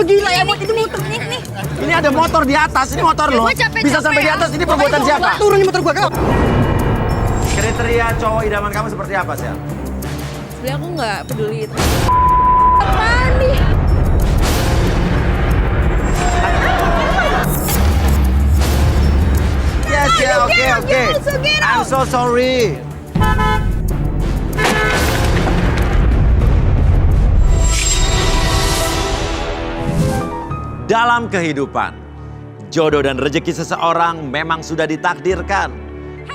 gila ya, itu motor nih. Ini ada motor di atas, ini motor lo. Bisa sampai di atas, ini perbuatan siapa? Turunin motor gua, kau. Kriteria cowok idaman kamu seperti apa, Sel? Sebenernya aku nggak peduli itu. Apaan nih? Yes, yeah, oke. I'm so sorry. Dalam kehidupan, jodoh dan rezeki seseorang memang sudah ditakdirkan.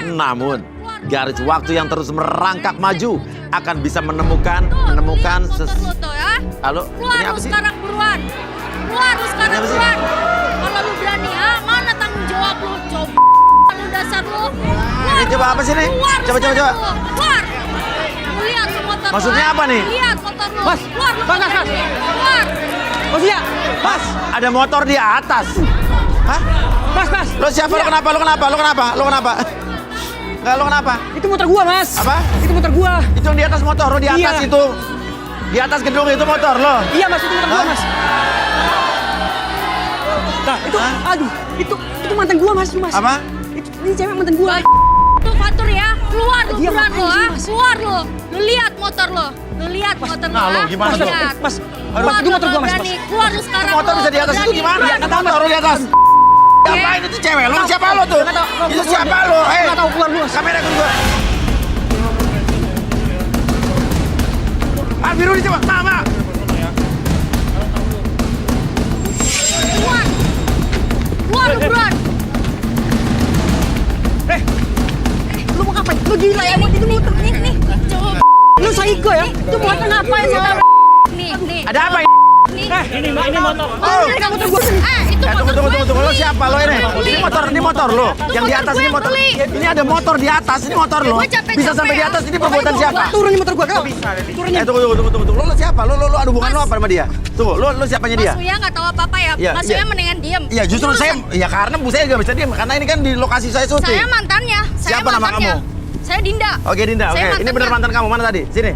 Namun, garis waktu yang terus merangkak maju akan bisa menemukan Halo, Keluar ini lu apa sih? sekarang buruan. Keluar lu sekarang Ini apa sih? buruan. Kalau lu berani, mana tanggung jawab lu? Coba lu dasar lu. Keluar, Ini coba apa sih nih? Keluar lu Coba. sekarang lu. Keluar. Lu lihat tuh motor lu, Maksudnya apa nih? Lihat motor lu. Mas, Keluar lu. mas. Keluar. Maksudnya, Mas, ada motor di atas. Hah? mas. Lo siapa? Lo Iya. kenapa? Enggak, lo kenapa? Itu motor gua, Mas. Apa? Itu motor gua. Itu yang di atas motor, lo di atas Iya. itu. Di atas gedung itu motor lo. Iya, Mas, itu motor gua, Hah? Mas. Nah, itu, Hah? aduh, itu mantan gua, Mas, Mas. Apa? Ini cewek mantan gua. Tuh Fatur ya. Keluar lu Dia buruan ngapain lu, sih, Mas? Keluar lu. Lu lihat motor lu. Lu lihat motor lu. Nah, lu gimana tuh? Lihat. Mas, Keluar itu motor lu, gua, Mas. berani. Keluar lu sekarang. Motor lu. bisa di atas itu Berani, gimana? keluar. Ada motor lo di atas. Ngapain itu cewek? Lo siapa lo tuh? Nggak tahu. Itu siapa lo? Nggak tahu, keluar lu, Mas. Kamera ikut gua. Biru nih coba, Mama. Keluar. Keluar lu buruan. Lu mau ngapain? Lu gila ya, itu motor. Nih. Coba. Lu psycho ya? Itu motor ngapain sih? Nih. Ada apa? Nih. Ini motor. Oh. Ini motor gua sih. Itu motor Tunggu. Lo gue siapa lo ini? Ini motor lo. Yang di atas ini gue motor. beli. Ini ada motor di atas, ini motor lo. Gue capek-capek Bisa sampai di ya. atas, ini perbuatan siapa? Turunin motor gua, kau. Turunin. Tunggu. Lo siapa? Lo ada hubungan lo apa sama dia? Tunggu, lo siapanya dia? Mas Uya nggak tahu apa-apa ya. Iya, Mas iya. Uya mendingan diem. Iya, justru saya, ya karena saya nggak bisa diam. Karena ini kan di lokasi saya Saya syuting. mantannya. Siapa nama kamu? Saya Dinda. Oke, Dinda. Oke, Saya ini bener mantan kamu. Mana tadi? Sini.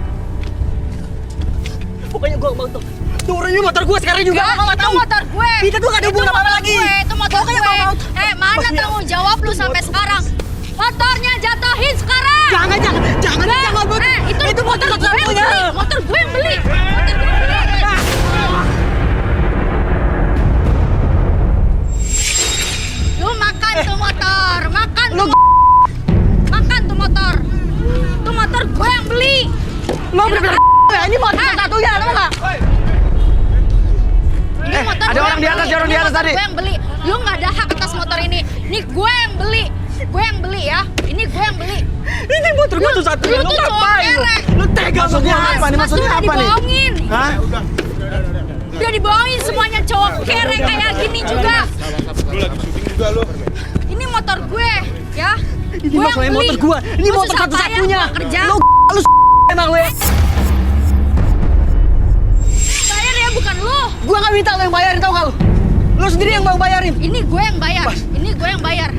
Pokoknya gua mau tuh. Turunin motor gua sekarang juga. Enggak, itu motor gue. Kita tuh gak ada hubungan apa-apa lagi. Itu motor gue. Mana Mas, tanggung jawab lu sampai sekarang? Motornya jatuhin sekarang. Jangan, Bud. Itu motor gue yang punya. beli. Motor gue yang beli. Motor gue yang beli. Lu makan tuh motor. Makan tuh. Makan tuh motor. Itu motor gue yang beli. Lo bener-bener ini motor satunya, tau gak? Ini motor ada gue orang yang di atas, beli. ada orang di Ini atas motor tadi. Gue yang beli. Lu nggak ada hak atas motor ini. Ini gue yang beli. Gue yang beli ya. Ini gue yang beli. Ini motor gua tuh satunya. Lu tuh cowok kere. Lu tega sama Maksudnya gua. apa nih? Mas Maksudnya udah apa nih? dibohongin. Hah? Udah dibohongin semuanya cowok kere kayak gini juga. Ini motor gue ya. Ini Gue yang masalahnya beli. motor gua. Ini Lu motor susah satu-satunya. payah kerja. Lu emang lu. Bayar ya bukan lu. Gua gak minta lo yang bayarin, tau gak lu? Lu sendiri yang mau bayarin. Ini gue yang bayar. Ini gue yang bayar.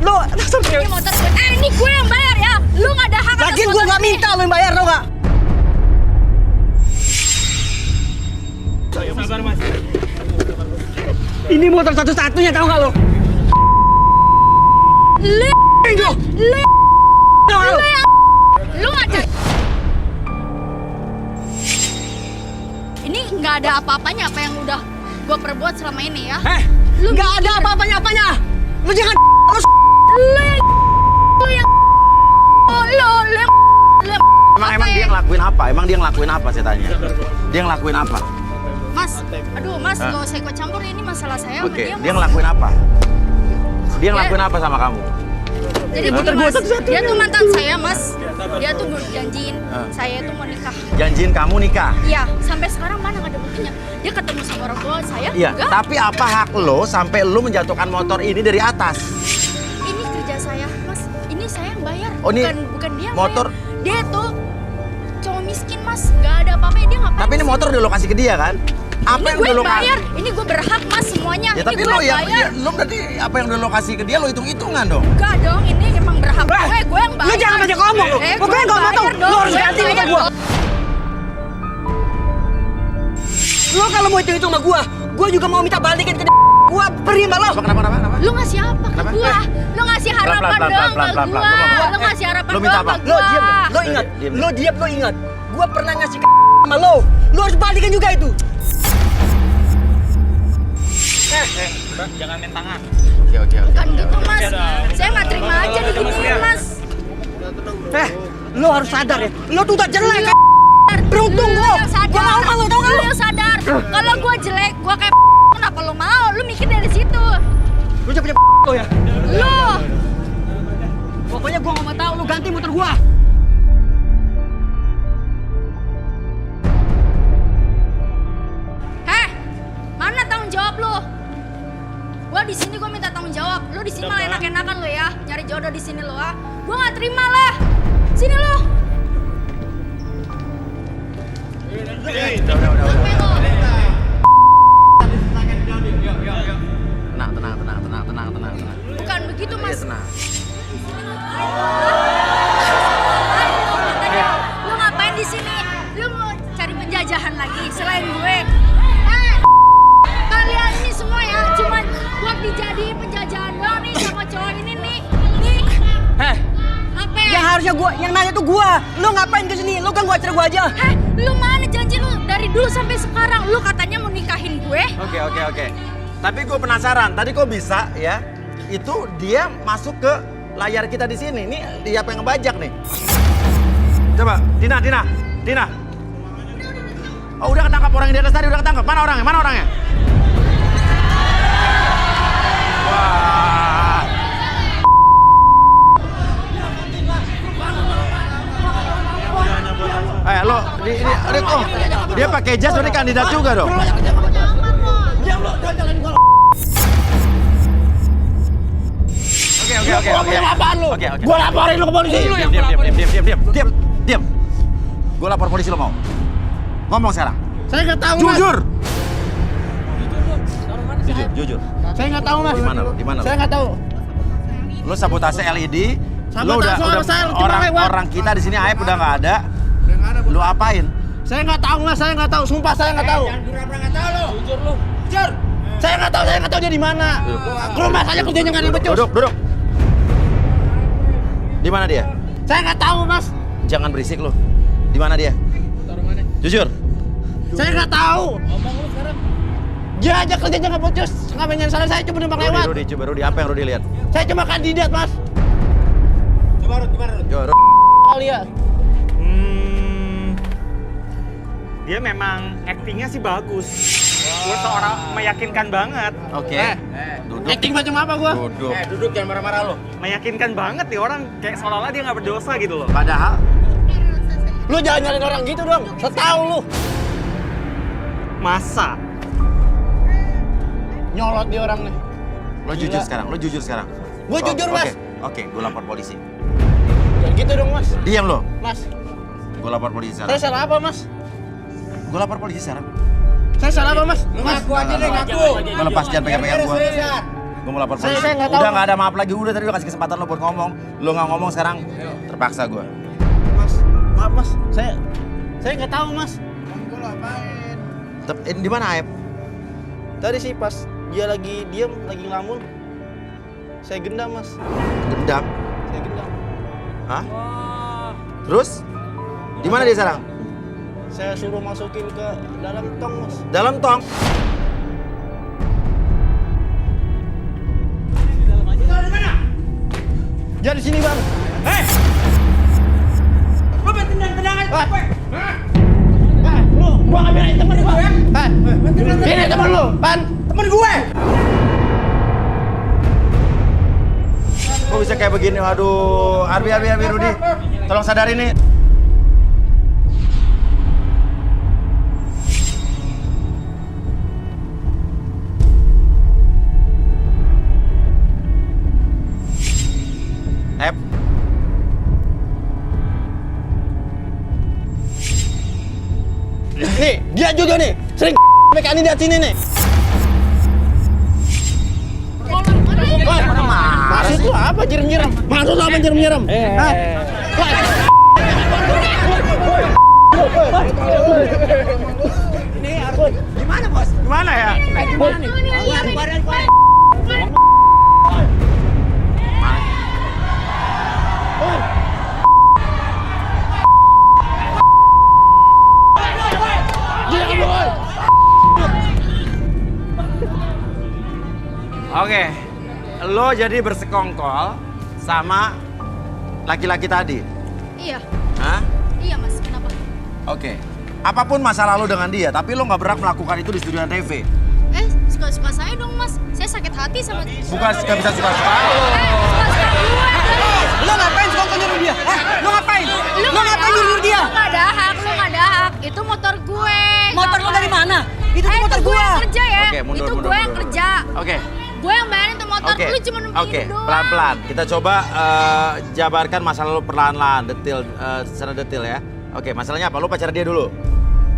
Lu, Ini motor gue. Ini gue yang bayar ya. Lu nggak ada hak atas lagian gua motor gak ini. minta lo yang bayar, tau gak? Ini motor satu-satunya, tau gak lu? Lu Tau gak lu? Lu aja. Ini nggak ada apa-apanya apa yang udah gue perbuat selama ini ya. Lu Gak ada mikir. apa-apanya. Lu jangan Lu yang Emang dia ngelakuin apa? Emang dia ngelakuin apa saya tanya? Dia ngelakuin apa? Mas, aduh Mas, gak usah ikut campur, ini masalah saya sama Oke, dia. dia Mas. ngelakuin apa? Dia ngelakuin apa sama kamu? Jadi gini Mas, dia tuh mantan saya Mas. Dia tuh janjiin saya tuh mau nikah. Janjiin kamu nikah? Iya, sampai sekarang mana nggak ada buktinya. Dia ketemu sama orang tua saya, Iya, enggak. tapi apa hak lo sampai lo menjatuhkan motor ini dari atas? Ini kerja saya, Mas. Ini saya yang bayar. Oh, ini bukan dia yang motor. bayar. Dia tuh cowok miskin, Mas. Nggak ada apa-apa, dia ngapain? Tapi ini sih? motor udah lo kasih ke dia kan? Apa Ini yang gue udah lo yang bayar. Ini gue berhak, Mas, semuanya. Ya Ini tapi gue lo yang bayar. lo berarti apa yang udah lo kasih ke dia lo hitung-hitungan dong. Enggak dong, ini emang berhak gue yang bayar. Lu jangan banyak ngomong lu. Gue Pokoknya yang kalau mau tahu, bayar lu dong, harus gue yang ganti motor bayar gua. dong. Lo kalau mau itu sama gua juga mau minta balikin ke gua terima lo. Kenapa? Lu ngasih apa ke gua? Lu ngasih harapan dong ke gua. Lu ngasih harapan Lu minta dong apa? ke Lo gua. diam, lo ingat. Gua pernah ngasih ke sama lo. Lo harus balikin juga itu. Mbak, jangan main tangan. Oke. Bukan gitu, Mas. Saya nggak terima aja diginiin, Mas. Lo harus sadar ya. Lo tuh udah jelek. Beruntung lo. Lu yang sadar. Gua mau malu tau gak Lu lo? yang sadar. Kalau gua jelek, gua kayak kenapa lu mau? Lu mikir dari situ. Lo udah punya lo ya. Lu. Pokoknya gua nggak mau tahu lo ganti motor gua. Mana tanggung jawab lu? Gua di sini gua minta tanggung jawab. Lu di sini malah enak-enakan lu ya. Nyari jodoh di sini lu ah. Gua nggak terima lah. Sini lu. Udah. Tenang. Bukan begitu, Mas. Tenang. Lu ngapain di sini? Lu mau cari penjajahan lagi selain gue? Kalian ini semua ya cuman buat dijadiin penjajahan doang nih sama cowok ini nih. Apa? Yang harusnya gua, yang nanya tuh gua. Lo ngapain ke sini? Lo kan gua acara gua aja. Lu mana janji lu dari dulu sampai sekarang? Lu katanya mau nikahin gue? Oke. Tapi gue penasaran, tadi kok bisa ya? Itu dia masuk ke layar kita di sini. Ini dia yang ngebajak nih. Coba, Dina. Oh, udah ketangkap orang yang di atas tadi, udah ketangkap. Mana orangnya? Wah. Lo, dia pakai jas, ini kandidat juga dong. Oke. Apaan lu? Oke. Gua laporin lu ke polisi. Diam. Gue lapor polisi lo mau. Ngomong sekarang. Saya nggak tahu, Mas. Jujur. Saya nggak tahu, Mas. Di mana lo? Saya nggak tahu. Lo sabotase LED. Lo Sabotase udah saya cuma lewat. orang kita di sini Aep udah nggak ada. Lo apain? Saya nggak tahu, Mas. Saya nggak tahu. Sumpah saya nggak tahu. Jangan pura-pura nggak tahu lo. Jujur. Saya nggak tahu dia di mana. Ke rumah saja kerjanya nggak ada yang becus. Duduk. Di mana dia? Saya nggak tahu, Mas. Jangan berisik lo. Di mana dia? Jujur. Saya nggak tahu. Ngomong lu sekarang. Dia aja kerjanya nggak becus. Ngapain yang salah, saya cuma numpang lewat. Rudi, apa yang Rudi lihat? Saya cuma kandidat, Mas. Coba gimana Rud? Coba, Kali ya. Dia memang actingnya sih bagus. Dia seorang meyakinkan banget. Oke. Duduk. Acting macam apa gua? Duduk. Duduk jangan marah-marah lo. Meyakinkan banget nih orang kayak seolah-olah dia nggak berdosa gitu loh. Padahal Lu jangan nyalain orang gitu dong. Setahu lu. Masa? Nyolot dia orang nih. lo jujur sekarang. Gua jujur, Mas. Oke, gue lapor polisi. Jangan gitu dong, Mas. Diam lo. Mas, Gue lapor polisi saya sekarang. salah apa, Mas? Gue lapor polisi sekarang. Saya salah apa, Mas? Ngaku aja deh, ngaku. Lo lepas jangan pegang-pegang gue. Gue mau lapor polisi. Saya nggak tahu. Udah nggak ada maaf lagi. Udah tadi udah kasih kesempatan lo buat ngomong. Lo nggak ngomong sekarang. Terpaksa gue. Mas, maaf, Mas. Saya nggak tahu, Mas. Di mana Aep? Tadi sih pas dia lagi diam, lagi ngelamun. Saya gendam, Mas. Gendam. Saya gendam. Hah? Terus? Di mana dia sekarang? Saya suruh masukin ke dalam tong, Mas. Dalam tong. Dia di sini, Bang. Lo main tendang-tendangan Hah? gue. Lu, gua nggak belain temen gua. Ini temen lu, Pan. Temen gue. Kok bisa kayak begini? Waduh, Arbi, Rudi. Tolong sadarin nih. Ep. Nih, dia juga nih. Sering kandidat sini nih. Maksud lu apa nyiram-nyiram? Maksud lu apa nyiram-nyiram? Hah? Ini Arbun, gimana? Gimana bos? Gimana ya? Gimana nih? Keluar. Oke, lo jadi bersekongkol sama laki-laki tadi. Iya. Hah? Iya mas, kenapa? Oke. Apapun masa lalu dengan dia, tapi lo nggak berhak melakukan itu di studio TV. Suka-suka saya dong mas. Saya sakit hati sama Bukan nggak bisa suka-suka. suka-suka gue. Lo ngapain suka nyuruh dia? Hah? Lo ngapain? Lo ngapain nyuruh dia? Lu nggak ada hak, lu nggak ada hak. Itu motor gue. Motor lo dari mana? Itu tuh motor itu gue gua. yang kerja ya. Oke, mundur, itu mundur, gue yang mundur. kerja. Oke. Gue yang bayarin tuh motor, Oke. lu cuma numpangin Oke, doang. pelan-pelan. Kita coba jabarkan masalah lo perlahan-lahan, detail, secara detail ya. Oke, masalahnya apa? Lo pacar dia dulu.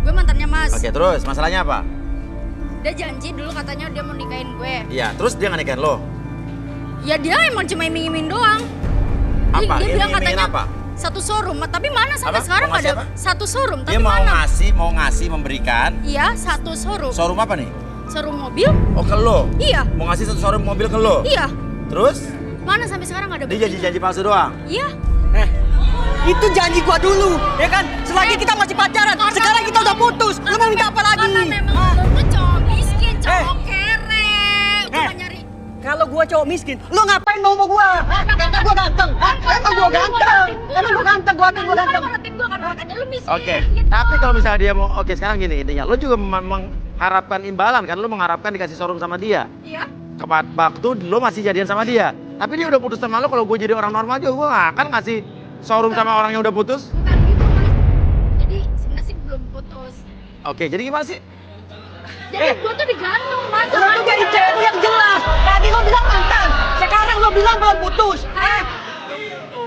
Gue mantannya mas. Oke, terus masalahnya apa? Dia janji dulu katanya dia mau nikahin gue. Iya, terus dia nggak nikahin lo. Ya dia emang cuma iming-iming doang. Apa? Dia bilang Iming-imingin katanya apa? satu showroom, tapi mana sampai Apa? sekarang Mau nggak ngasih ada apa? satu showroom. Tapi Dia mau mana? ngasih, memberikan. Iya, satu showroom. Showroom apa nih? Showroom mobil? Oh, ke lo? Iya. Mau ngasih satu showroom mobil ke lo? Iya. Terus? Mana sampai sekarang nggak ada Dia janji-janji palsu doang? Iya. Itu janji gua dulu, ya kan? Selagi kita masih pacaran, sekarang kita udah putus. Lo mau minta apa lagi? Karena memang Hah? lu tuh cowok miskin, cowok kere. Cuma nyari. Kalau gua cowok miskin, lo ngapain mau sama gua? Hah? Emang gua ganteng? Hah? Emang gua ganteng? Emang gua ganteng? Gua ganteng? Ngertiin gue kan katanya lu miskin. Oke, tapi kalau misalnya dia mau, oke sekarang gini intinya, lo juga mengharapkan imbalan kan, lo mengharapkan dikasih showroom sama dia. Iya. Waktu lo masih jadian sama dia, tapi dia udah putus sama lo. Kalau gue jadi orang normal juga, gue gak akan ngasih showroom sama orang yang udah putus. Bukan gitu mas. Jadi sebenarnya sih belum putus. Oke, jadi gimana sih? Jadi gue tuh digantung mas. Lo tuh jadi cewek yang jelas. Tadi lo bilang mantan, sekarang lo bilang belum putus. Hah?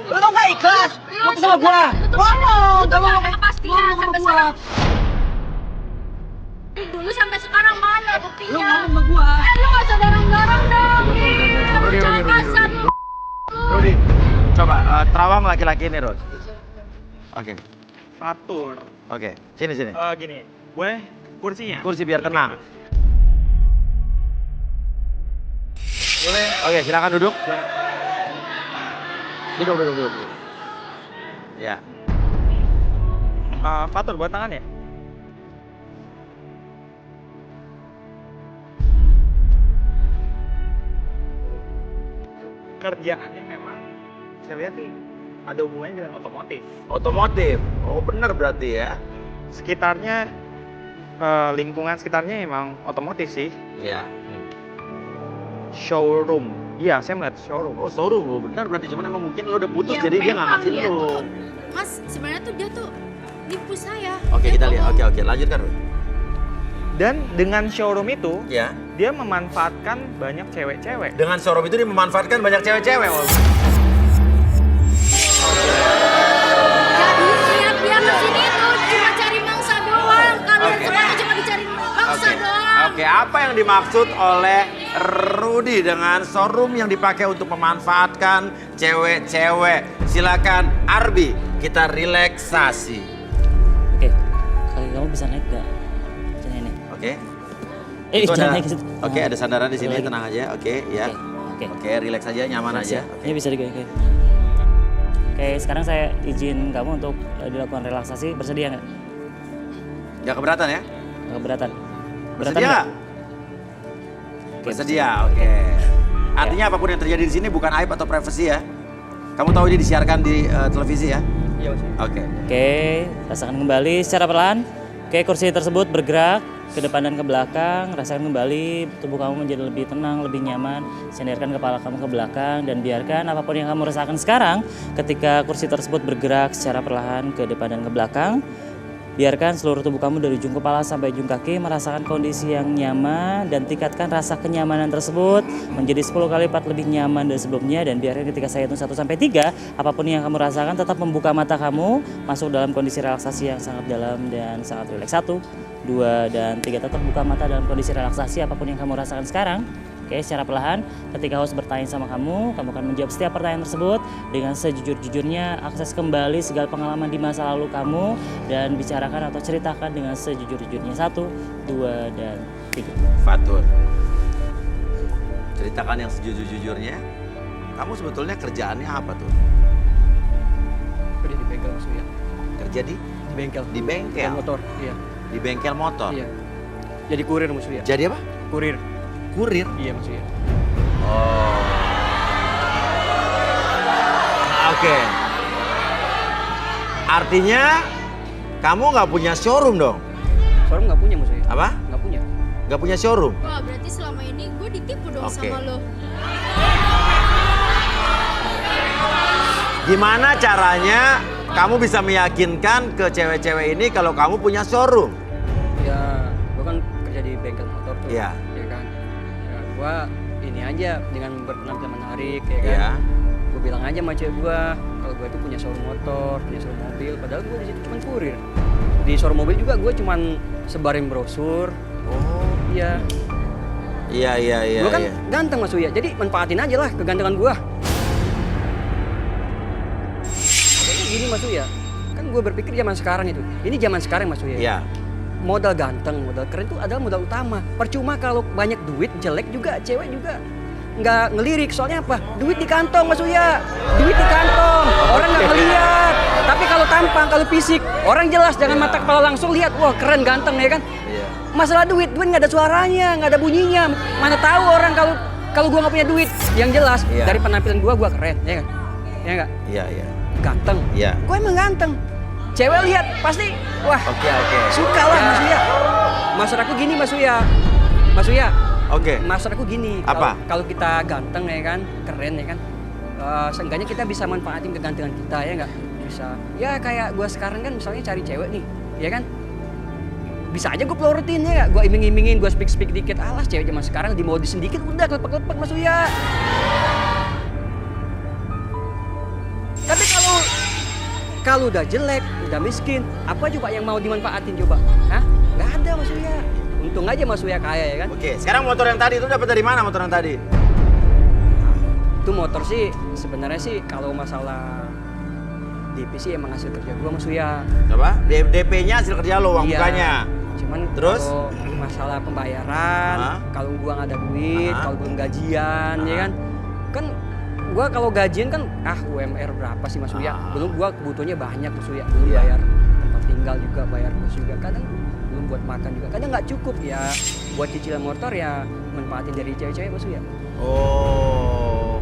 Lo nggak ikhlas? Putus sama gua. Ngomong, Itu ngomong. gak ada kepastian Ngomong sampai sama gua. sekarang. Dulu sampai sekarang mana Lo buktinya? ngomong sama gua. Lu gak usah dorong-dorong dong. Jangan kasar lu. Rudi, coba terawang laki-laki ini, Rod. Oke, Fatur. oke, sini. Gini, gue kursinya. Kursi biar tenang. Boleh. Oke, silakan duduk. Duduk. Ya. Fatur buat tangan ya? Kerjaannya memang saya lihat nih ada hubungannya dengan otomotif. Otomotif. Oh, benar berarti ya. Sekitarnya lingkungan sekitarnya emang otomotif sih. Iya. Showroom. Iya, saya melihat showroom. Oh, showroom lo benar berarti, cuman emang mungkin lo udah putus Ya, jadi dia nggak memang ngasih dia lo. tuh- Mas, sebenarnya tuh dia tuh nipu saya. Oke, Dia kita lihat. bohong. Oke, lanjutkan, Rod. Dan dengan showroom itu Ya. dia memanfaatkan banyak cewek-cewek. Dengan showroom itu dia memanfaatkan banyak cewek-cewek. Oh. Jadi niat dia kesini tuh cuma cari mangsa doang. Kalian Oke. semua tuh cuma dicari mangsa doang. Oke, apa yang dimaksud oleh Rudi dengan showroom yang dipakai untuk memanfaatkan cewek-cewek? Silakan Arbi, kita relaksasi. Oke, kaki kamu bisa naik gak? Sini nih. Oke. Jangan ada, naik ke situ. Oke, ada sandaran di sini, Lagi. tenang aja. Oke, ya. Oke. Oke, relax aja, nyaman aja. Ini bisa digoyang. Oke, sekarang saya izin kamu untuk dilakukan relaksasi. Bersedia nggak? Nggak keberatan ya? Nggak keberatan? Bersedia nggak? Oke, Bersedia, oke. Artinya apapun yang terjadi di sini bukan aib atau privasi ya. Kamu tahu ini disiarkan di televisi ya? Iya, Mas. Oke. Oke, rasakan kembali secara perlahan. Oke, kursi tersebut bergerak ke depan dan ke belakang. Rasakan kembali tubuh kamu menjadi lebih tenang, lebih nyaman. Sandarkan kepala kamu ke belakang dan biarkan apapun yang kamu rasakan sekarang ketika kursi tersebut bergerak secara perlahan ke depan dan ke belakang. Biarkan seluruh tubuh kamu dari ujung kepala sampai ujung kaki merasakan kondisi yang nyaman dan tingkatkan rasa kenyamanan tersebut menjadi 10 kali lipat lebih nyaman dari sebelumnya, dan biarkan ketika saya hitung 1 sampai 3, apapun yang kamu rasakan tetap membuka mata kamu masuk dalam kondisi relaksasi yang sangat dalam dan sangat rileks. 1, 2, dan 3, tetap buka mata dalam kondisi relaksasi apapun yang kamu rasakan sekarang. Oke, secara perlahan ketika host bertanya sama kamu akan menjawab setiap pertanyaan tersebut dengan sejujur-jujurnya, akses kembali segala pengalaman di masa lalu kamu dan bicarakan atau ceritakan dengan sejujur-jujurnya. 1, 2, dan 3. Fatur, ceritakan yang sejujur-jujurnya. Kamu sebetulnya kerjaannya apa tuh? Kerja di bengkel Mas Uya. Kerja di Bengkel. Di bengkel? Motor, iya. Di bengkel motor? Iya. Jadi kurir Mas Uya. Jadi apa? Kurir. Kurir? Iya Mas Uya. Oh. Oke. Artinya kamu nggak punya showroom dong? Showroom nggak punya Mas Uya. Apa? Nggak punya. Nggak punya showroom? Wah, berarti selama ini gue ditipu dong Oke. sama lo. Gimana caranya kamu bisa meyakinkan ke cewek-cewek ini kalau kamu punya showroom? Ya, gua kan kerja di bengkel motor tuh. Iya. Ya kan. Ya, gua ini aja dengan berpenampilan menarik ya kan. Iya. Gue bilang aja sama cewek gua kalau gua itu punya showroom motor, punya showroom mobil. Padahal gua di situ cuma kurir. Di showroom mobil juga gua cuma sebarin brosur. Oh. Iya. Iya. Gua kan iya. ganteng Mas Uya. Jadi manfaatin aja lah kegantengan gua. Makanya gini Mas Uya. Kan gua berpikir zaman sekarang itu. Ini zaman sekarang Mas Uya. Iya. Modal ganteng, modal keren itu adalah modal utama. Percuma kalau banyak duit, jelek juga, cewek juga nggak ngelirik. Soalnya apa? Duit di kantong Mas Uya. Duit di kantong, orang nggak ngeliat. Tapi kalau tampang, kalau fisik, orang jelas. Jangan mata kepala langsung lihat, wah keren, ganteng ya kan. Iya. Masalah duit nggak ada suaranya, nggak ada bunyinya. Mana tahu orang kalau gua nggak punya duit. Yang jelas Iya. dari penampilan gua keren, ya kan? Ya nggak? Iya. Ganteng. Iya. Gua emang ganteng. Cewek lihat pasti, wah. Oke. Suka lah Mas Uya. Maksud aku gini Mas Uya. Mas Uya. Oke. Maksud aku gini. Apa? Kalau kita ganteng ya kan, keren ya kan. Seenggaknya kita bisa manfaatin kegantengan kita ya nggak? Bisa. Ya kayak gua sekarang kan misalnya cari cewek nih, ya kan? Bisa aja gue pelorotin ya nggak? Gue iming-imingin, gue speak dikit. Alas cewek zaman sekarang dimodisin dikit udah kelepek-kelepek Mas Uya. Tapi kalau udah jelek, udah miskin, apa coba yang mau dimanfaatin coba? Hah? Nggak ada Mas Uya. Untung aja Mas Uya kaya ya kan? Oke, sekarang motor yang tadi itu dapat dari mana motor yang tadi? Itu motor sih sebenarnya sih kalau masalah DP sih emang hasil kerja gua Mas Uya. Apa? DP-nya hasil kerja lo, uang Iya. mukanya. Cuman Terus? kalau masalah pembayaran, Hah? kalau gua nggak ada duit, Hah? kalau belum gajian, ya Hah? kan? Kan gua kalau gajian kan UMR berapa sih Mas Uya? Ah. Belum gua kebutuhannya banyak Mas Uya. Belum Iya. bayar tempat tinggal juga, bayar kos juga. Kadang belum buat makan juga. Kadang nggak cukup ya. Buat cicilan motor ya manfaatin dari cewek-cewek Mas Uya. Oh.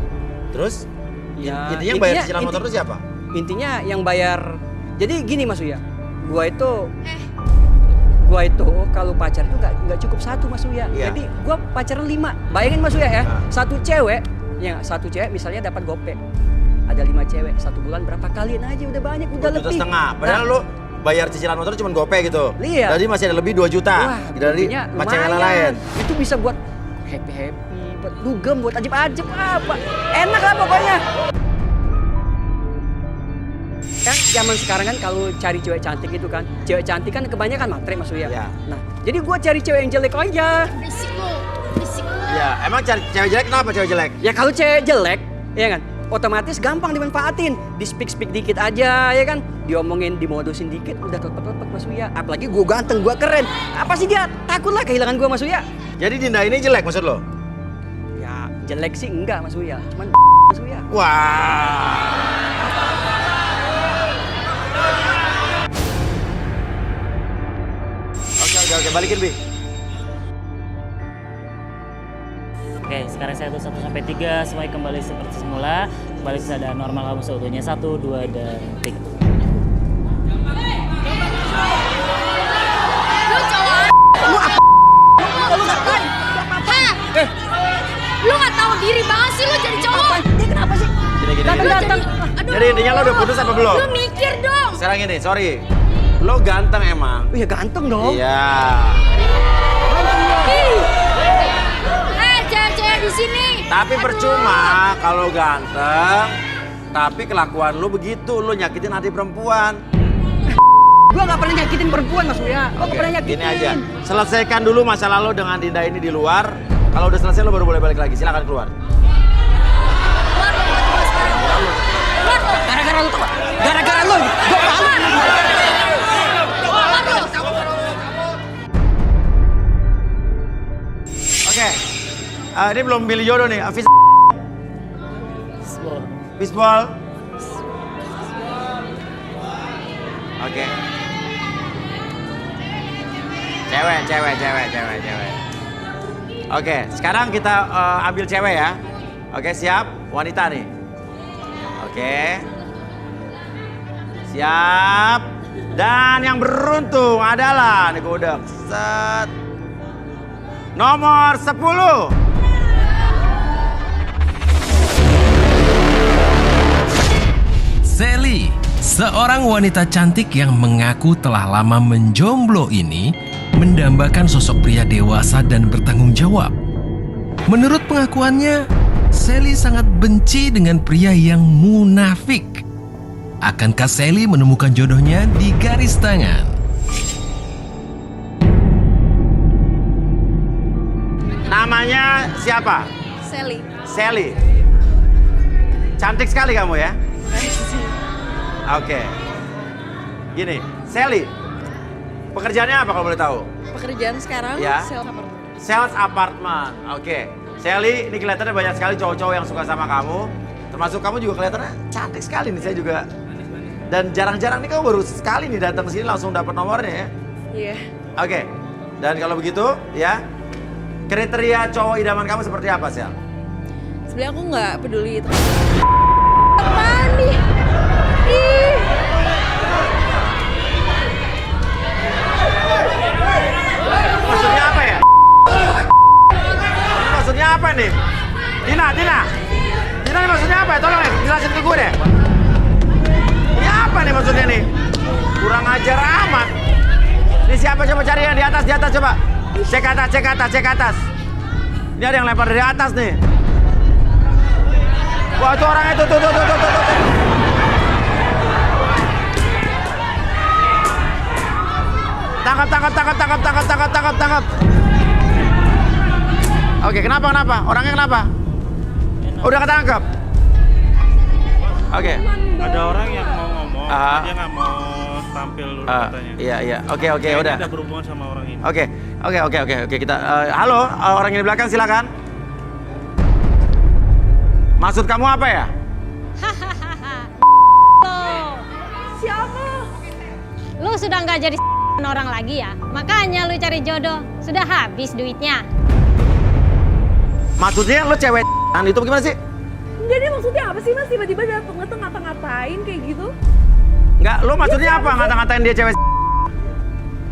Terus? Ya, Intinya yang bayar cicilan motor itu siapa? Intinya yang bayar. Jadi gini Mas Uya. Gua itu kalau pacar tuh nggak cukup satu Mas Uya. Iya. Jadi gua pacaran 5. Bayangin Mas Uya ya, Nah. satu cewek misalnya dapat gope. Ada 5 cewek, 1 bulan berapa kalian aja udah banyak, udah 2,5 lebih. juta. Padahal Nah, lo bayar cicilan motor cuma gope gitu. Iya. Jadi masih ada lebih 2 juta. wah, Dari intinya sama cewek lumayan. lain. Itu bisa buat happy, buat dugem, buat ajib-ajib apa. Enak lah pokoknya. Kan zaman sekarang kan kalau cari cewek cantik itu kan, cewek cantik kan kebanyakan matre Mas Uya. Iya. Nah, jadi gua cari cewek yang jelek aja. Berisik lo. Ya, emang cari cewek jelek kenapa cewek jelek? Ya kalau cewek jelek, ya kan, otomatis gampang dimanfaatin. Di speak dikit aja, ya kan, diomongin, dimodusin dikit, udah kelepek-kelepek Mas Uya. Apalagi gua ganteng, gua keren. Apa sih dia takut lah kehilangan gua Mas Uya? Jadi Dinda ini jelek maksud lo? Ya jelek sih enggak Mas Uya, cuman Mas Uya. Wah. Oke, balikin Bi. Oke, sekarang saya hitung 1 sampai 3, semuanya kembali seperti semula. Kembali ke keadaan normal kamu seutuhnya. 1, 2, dan 3. Lu cowok. Lu ngapain? Hah? Lu nggak tahu diri banget sih lu jadi cowok. Dia kenapa sih? Gini. Datang-datang. Aduh. Jadi intinya lo udah putus apa belum? Lu mikir dong. Sekarang ini, sorry. Lo ganteng emang. Oh ya ganteng dong. Iya. Cewek-cewek di sini. Tapi percuma kalau ganteng, tapi kelakuan lo begitu, lo nyakitin hati perempuan. Gua nggak pernah nyakitin perempuan Mas Uya. Gua nggak Oke, pernah nyakitin. gini aja. Selesaikan dulu masalah lo dengan Dinda ini di luar. Kalau udah selesai lo baru boleh balik lagi. Silakan keluar. Keluar lo buat gue sekarang. Keluar lo. Gara-gara lu tuh, gara-gara lu. Gua Keluar lo. Oke. Ini belum pilih jodoh nih. Fishball. Oke. Cewek. Oke, sekarang kita ambil cewek ya. Oke, siap? Wanita nih. Oke. Siap. Dan yang beruntung adalah nih gue udah set. Nomor 10. Sally, seorang wanita cantik yang mengaku telah lama menjomblo ini mendambakan sosok pria dewasa dan bertanggung jawab. Menurut pengakuannya, Sally sangat benci dengan pria yang munafik. Akankah Sally menemukan jodohnya di garis tangan? Namanya siapa? Sally. Sally. Cantik sekali kamu ya. Oke. Gini, Sally. Pekerjaannya apa kalau boleh tahu? Pekerjaan sekarang Ya. sales apartemen. Sales apartemen. Oke. Sally, ini kelihatannya banyak sekali cowok-cowok yang suka sama kamu. Termasuk kamu juga kelihatannya cantik sekali nih, saya juga. Dan jarang-jarang nih kamu baru sekali nih datang sini langsung dapat nomornya ya. Iya. Oke. Dan kalau begitu ya, kriteria cowok idaman kamu seperti apa, Sel? Sebenarnya aku nggak peduli itu. Apaan nih? Ih. Maksudnya apa ya? Ini maksudnya apa nih? Dina ini maksudnya apa ya? Tolong ya, jelasin ke gue deh. Ini apa nih maksudnya nih? Kurang ajar amat. Ini siapa, coba cari yang di atas coba. Cek atas. Ini ada yang lempar dari atas nih. Wah, itu orangnya tuh. Tangkap. Oke, kenapa? Orangnya kenapa? Udah ketangkep. Oke. Ada orang yang mau ngomong, Ah. dia nggak mau tampil dulu katanya. Iya. Oke, Kayaknya udah. ada berhubungan sama orang ini. Oke, kita halo, orang yang di belakang silakan. Maksud kamu apa ya? Siapa? Lu sudah nggak jadi orang lagi ya? Makanya lu cari jodoh. Sudah habis duitnya. Maksudnya lo cewek itu gimana sih? Enggak, dia maksudnya apa sih Mas? Tiba-tiba datang ngata-ngatain kayak gitu. Enggak, lo maksudnya apa ngata-ngatain dia cewek?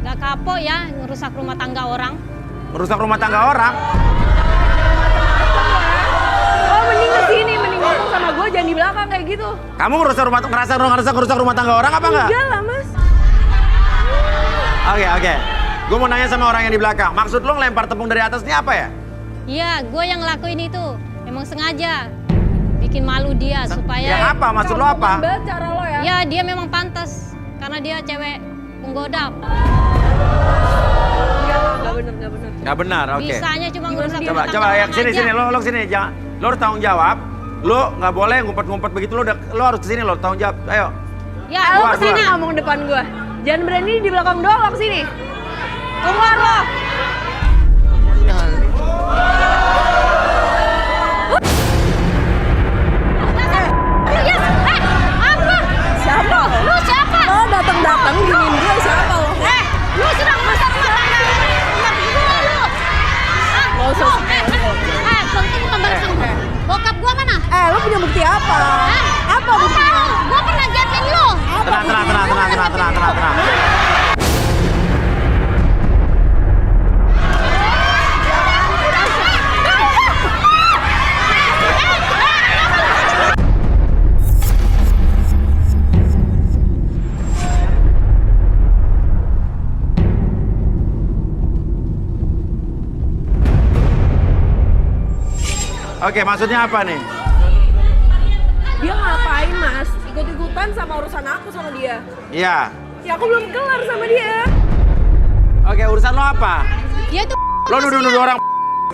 Gak kapok ya ngerusak rumah tangga orang. Merusak rumah tangga orang? Oh, mending kesini, mending ngomong sama gue, jangan di belakang kayak gitu. Kamu ngerusak rumah tangga orang apa enggak? Enggak lah Mas. Oke. Gue mau nanya sama orang yang di belakang. Maksud lo ngelempar tepung dari atas ini apa ya? Iya, gue yang ngelakuin itu. Emang sengaja. Bikin malu dia supaya... Yang apa? Maksud lo apa? Banget cara lo ya. Ya, dia memang pantas. Karena dia cewek penggoda. Enggak bener. Nggak benar, oke. Bisanya cuma ngerusak rumah tangga Coba yang orang sini, aja. lo sini. Jangan, lo harus tanggung jawab. Lo nggak boleh ngumpet-ngumpet begitu. Lo harus kesini, lo tanggung jawab. Ayo. Ya, Lo Keluar, kesini keluar. ngomong depan gue. Jangan berani di belakang doang, lo kesini. Keluar lo. Siapa? Lu siapa? Lo datang giniin gue, siapa lo? Lu sudah merusak rumah tangga ini. Ingat gua lu. Lo usah Bang, itu bukan balasan gua. Bokap gua mana? lo punya bukti apa? Apa buktinya? Gua pernah jatin lu. Tenang. Oke, maksudnya apa nih? Dia ngapain Mas? Ikut-ikutan sama urusan aku sama dia. Iya. Ya aku belum kelar sama dia. Oke, urusan lo apa? Dia tuh Lo nuduh orang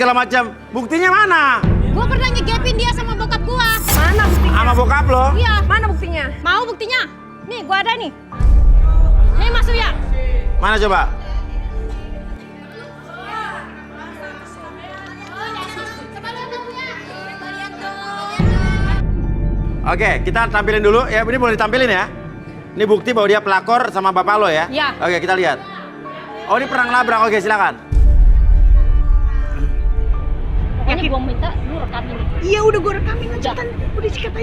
segala macam. Buktinya mana? Gua pernah ngegepin dia sama bokap gua. Mana buktinya? Sama bokap lo? Iya. Mana buktinya? Mau buktinya? Nih, gua ada nih. Nih, Mas Uya. Mana coba? Oke, kita tampilin dulu ya. Ini boleh ditampilin ya. Ini bukti bahwa dia pelakor sama bapak lo ya. Iya. Oke, kita lihat. Oh, ini perang labrak. Oke, silakan. Pokoknya gua minta lu rekamin. Iya udah gue rekamin aja. Udah sikat.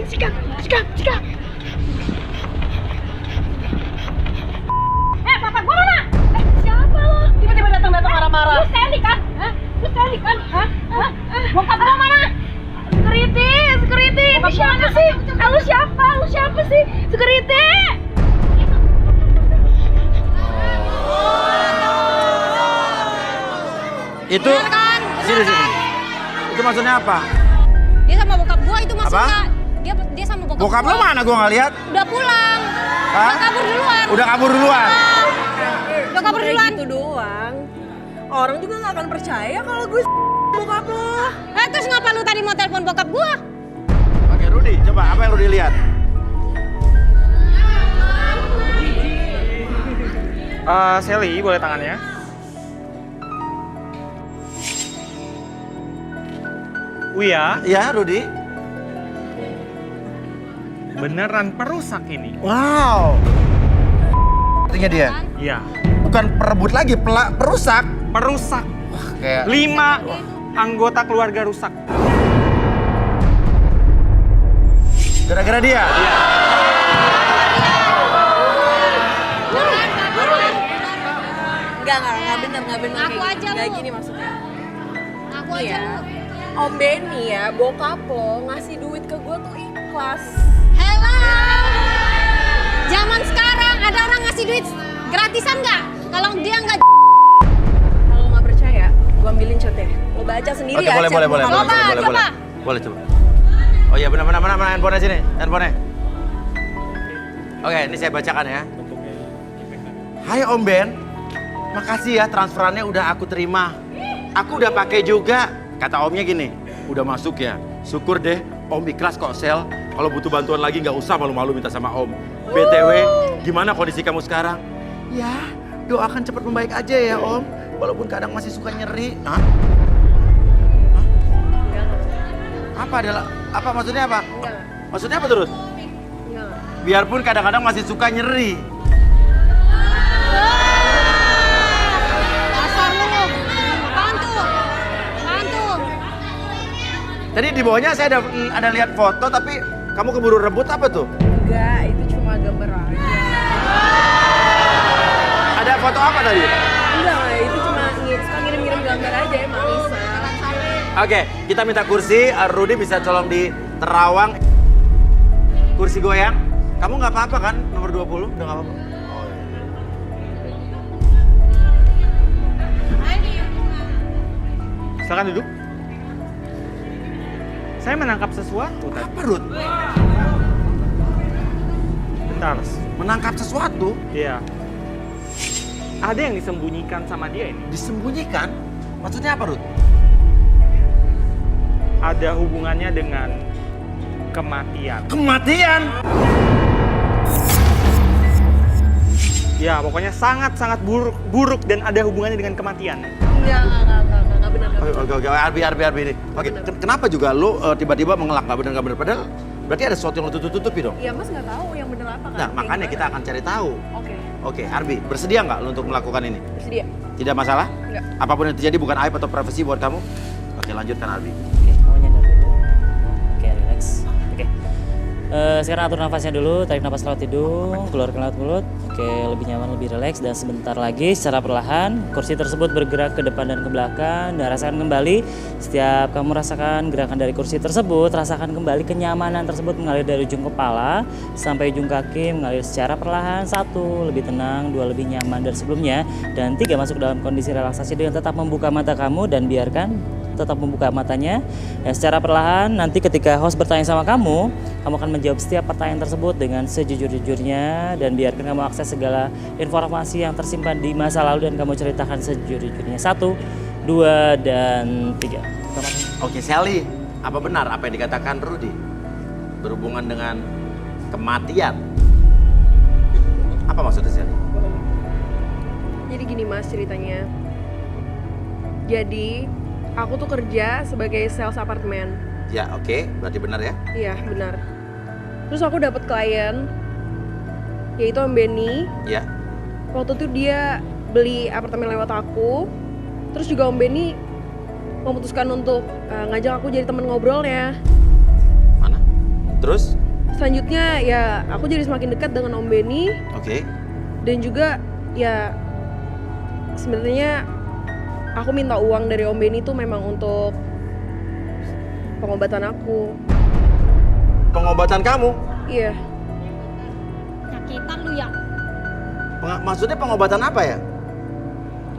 Bapak gua mana? Siapa lo? Tiba-tiba datang marah-marah. Lu Sally kan? Hah? Lu Sally kan? Hah? Bokap gua mana? Security. Ini siapa sih? Lu siapa sih? Security. Itu Bener kan? sini. Itu maksudnya apa? Dia sama bokap gua itu maksudnya. Apa? Dia sama bokap Bokap gua. lo mana? Gua nggak lihat. Udah pulang. Hah? Udah kabur duluan. Udah kabur duluan. Udah kabur duluan. Gitu doang. Orang juga gak akan percaya kalau gue bokap lo. Terus ngapa lu tadi mau telepon bokap gua? Oke, Rudi, coba apa yang Rudi lihat? Sally, boleh tangannya? Uya, Iya, Rudi. beneran perusak ini. Wow. Artinya dia Iya, bukan perebut lagi, perusak. perusak. Kayak 5 anggota keluarga rusak. gara-gara dia. Enggak bener Ngaku aja Kayak lu. gini maksudnya. Aku aja Iya. lu. Om Benny ya, bokap lo ngasih duit ke gue tuh ikhlas. Hello. Zaman sekarang ada orang ngasih duit gratisan nggak? Kalau dia nggak Kalau nggak percaya, gue ambilin chatnya. Lo baca sendiri Oke, ya. boleh, chat boleh. bokap lo. coba. Boleh, coba. Oh iya, benar handphonenya sini, handphonenya. Oke, ini saya bacakan ya. Hai Om Ben, makasih ya transferannya udah aku terima. Aku udah pakai juga. Kata Omnya gini, udah masuk ya. Syukur deh, Om ikhlas kok Sel. Kalau butuh bantuan lagi nggak usah malu-malu minta sama Om. BTW, gimana kondisi kamu sekarang? Ya, doakan cepat membaik aja ya Om. Walaupun kadang masih suka nyeri. Hah? Apa maksudnya apa? Maksudnya apa terus? Biarpun kadang-kadang masih suka nyeri. dasar lu. Apaan tuh? Tadi di bawahnya saya ada lihat foto tapi kamu keburu rebut apa tuh? Enggak, itu cuma gambar aja. Ada foto apa tadi? Enggak, itu cuma suka ngirim-ngirim gambar aja emang Isa. Oke, kita minta kursi. Rudi bisa colong di terawang. Kursi goyang. Kamu nggak apa-apa kan? Nomor 20? Udah nggak apa-apa. Silakan duduk. Saya menangkap sesuatu tadi. Apa, Rud? Bentar. Menangkap sesuatu? Iya. Ada yang disembunyikan sama dia ini. Disembunyikan? Maksudnya apa, Rud? Ada hubungannya dengan kematian. Kematian? Ya, pokoknya sangat-sangat buruk dan ada hubungannya dengan kematian. Enggak benar. Oke, Arbi ini. Oke, kenapa juga lu tiba-tiba mengelak nggak benar? Padahal berarti ada sesuatu yang lu tutup-tutupi dong. Iya, Mas nggak tahu yang bener apa kan. Nah, makanya kita akan cari tahu. Oke. Oke, Arbi, bersedia nggak lu untuk melakukan ini? Bersedia. Tidak masalah? Enggak. Apapun yang terjadi bukan aib atau privasi buat kamu? Oke, lanjutkan Arbi. Oke, kamu nyadar dulu. Oke, relax. Oke. Sekarang atur nafasnya dulu, tarik nafas lewat hidung, keluarkan lewat mulut. Oke, lebih nyaman, lebih rileks, dan sebentar lagi secara perlahan kursi tersebut bergerak ke depan dan ke belakang, dan rasakan kembali setiap kamu rasakan gerakan dari kursi tersebut, rasakan kembali kenyamanan tersebut mengalir dari ujung kepala sampai ujung kaki, mengalir secara perlahan. 1, lebih tenang, 2, lebih nyaman dari sebelumnya, dan 3, masuk dalam kondisi relaksasi dengan tetap membuka mata kamu dan biarkan tetap membuka matanya. Dan secara perlahan nanti ketika host bertanya sama kamu akan menjawab setiap pertanyaan tersebut dengan sejujur-jujurnya, dan biarkan kamu akses segala informasi yang tersimpan di masa lalu dan kamu ceritakan sejujur-jujurnya. 1, 2, dan 3. Oke, Sally, apa benar apa yang dikatakan Rudy berhubungan dengan kematian? Apa maksudnya, Sally? Jadi gini mas ceritanya. Jadi aku tuh kerja sebagai sales apartemen. Ya, oke, berarti benar ya? Iya benar. Terus aku dapat klien, yaitu Om Benny. Ya. Waktu itu dia beli apartemen lewat aku. Terus juga Om Benny memutuskan untuk ngajak aku jadi teman ngobrolnya. Mana? Terus? Selanjutnya ya aku jadi semakin dekat dengan Om Benny. Oke. Dan juga ya sebenarnya aku minta uang dari Om Benny tuh memang untuk pengobatan aku. Pengobatan kamu? Iya. Nyakitan lu ya. Maksudnya pengobatan apa ya?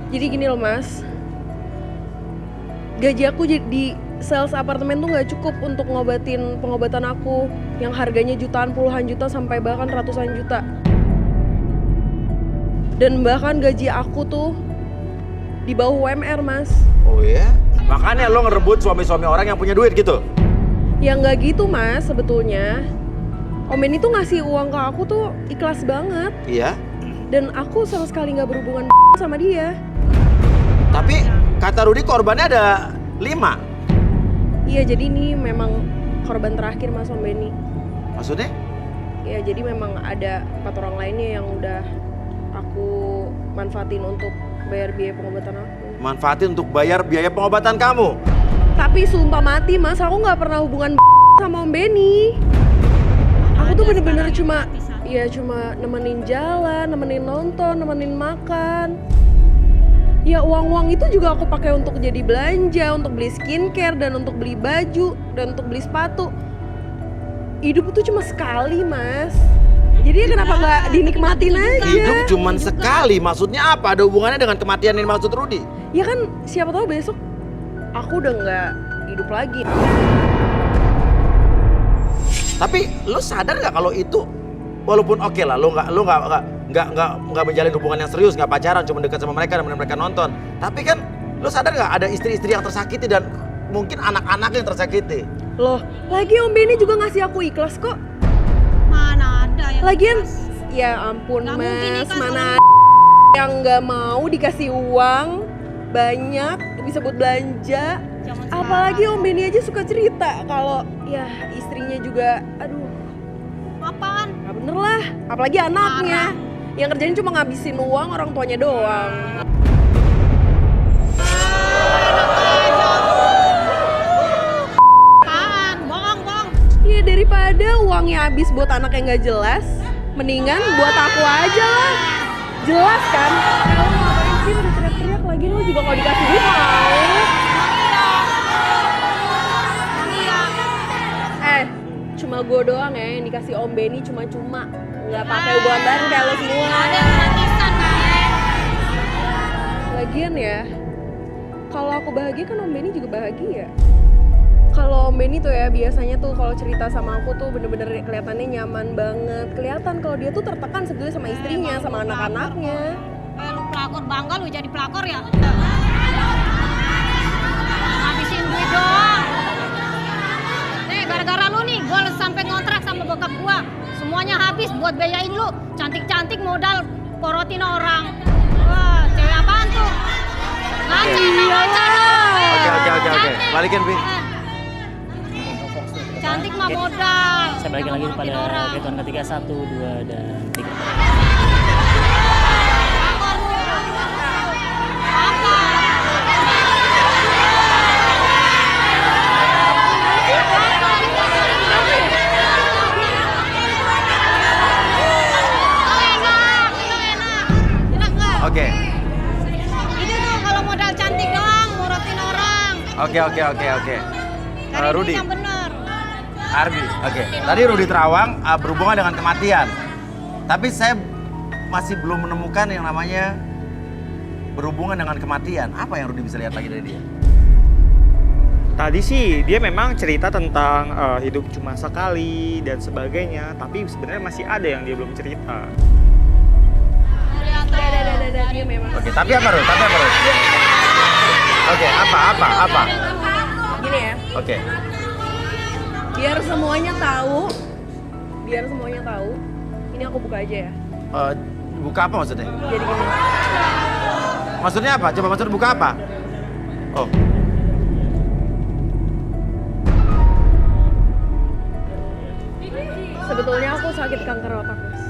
Jadi gini loh mas, gaji aku di sales apartemen tuh nggak cukup untuk ngobatin pengobatan aku yang harganya jutaan, puluhan juta sampai bahkan ratusan juta. Dan bahkan gaji aku tuh di bawah UMR mas. Oh iya? Makanya lo ngerebut suami-suami orang yang punya duit gitu? Ya nggak gitu mas sebetulnya. Om Benny tuh ngasih uang ke aku tuh ikhlas banget. Iya. Dan aku sama sekali nggak berhubungan sama dia. Tapi kata Rudy korbannya ada 5. Iya jadi ini memang korban terakhir mas Om Benny. Maksudnya? Ya jadi memang ada 4 orang lainnya yang udah aku manfaatin untuk bayar biaya pengobatan aku. Manfaatin untuk bayar biaya pengobatan kamu? Tapi sumpah mati mas, aku nggak pernah hubungan sama Om Benny. Aku tuh bener-bener cuma nemenin jalan, nemenin nonton, nemenin makan. Ya uang-uang itu juga aku pakai untuk jadi belanja, untuk beli skincare, dan untuk beli baju, dan untuk beli sepatu. Hidup itu cuma sekali mas. Jadi kenapa nggak dinikmatin aja? Hidup cuma sekali, maksudnya apa? Ada hubungannya dengan kematian yang maksud Rudy? Ya kan siapa tahu besok aku udah nggak hidup lagi. Tapi lo sadar nggak kalau itu, walaupun oke lah, lo nggak menjalin hubungan yang serius, nggak pacaran, cuma dekat sama mereka dan mereka nonton. Tapi kan lo sadar nggak ada istri-istri yang tersakiti dan mungkin anak-anak yang tersakiti? Loh, lagi Om Benny juga ngasih aku ikhlas kok. Mana ada yang Lagian, ikhlas? ya ampun Nggak mungkin mas, ikhlas mana orang. yang nggak mau dikasih uang banyak bisa buat belanja. Apalagi Om Benny aja suka cerita kalau ya istrinya juga, aduh. Apaan? Gak bener lah, apalagi anaknya. Yang kerjain cuma ngabisin uang orang tuanya doang. Apaan? Bohong. Ya daripada uangnya habis buat anak yang gak jelas, mendingan buat aku aja lah. Jelas kan? Lo ngapain sih udah teriak-teriak lagi, lo juga gak dikasih duit mau. Cuma gue doang ya yang dikasih Om Benny cuma-cuma. Nggak pakai hubungan bareng kayak lo semua. Ada gratisan kan? Lagian ya, kalau aku bahagia kan Om Benny juga bahagia. Kalau Om Benny tuh ya biasanya tuh kalau cerita sama aku tuh bener-bener kelihatannya nyaman banget. Kelihatan kalau dia tuh tertekan sebetulnya sama istrinya, sama anak-anaknya. Lu pelakor, bangga lu jadi pelakor ya? Habisin duit doang. Gara-gara lu nih, gue sampai ngontrak sama bokap gua. Semuanya habis buat biayain lu. Cantik-cantik modal porotin orang. Wah, cewek apaan tuh? Ngaca. Oke. Balikin, Pi. Cantik mah modal. Saya balikin lagi Porotin pada orang. hitungan ketiga, 1, 2, dan 3. Oke. Itu tuh kalau modal cantik doang, morotin orang. Oke. Cari Rudy. duit yang bener. Arbi, oke. Tadi Rudy Terawang berhubungan dengan kematian. Tapi saya masih belum menemukan yang namanya berhubungan dengan kematian. Apa yang Rudy bisa lihat lagi dari dia? Tadi sih dia memang cerita tentang hidup cuma sekali dan sebagainya, tapi sebenarnya masih ada yang dia belum cerita. Ada dia memang. Oke, tapi apa Rudy? Oke, apa? Gini ya, Oke. biar semuanya tahu. Ini aku buka aja ya. Buka apa maksudnya? Jadi gini. Maksudnya apa? Coba maksudnya buka apa? Oh. Sebetulnya aku sakit kanker otak, Mas.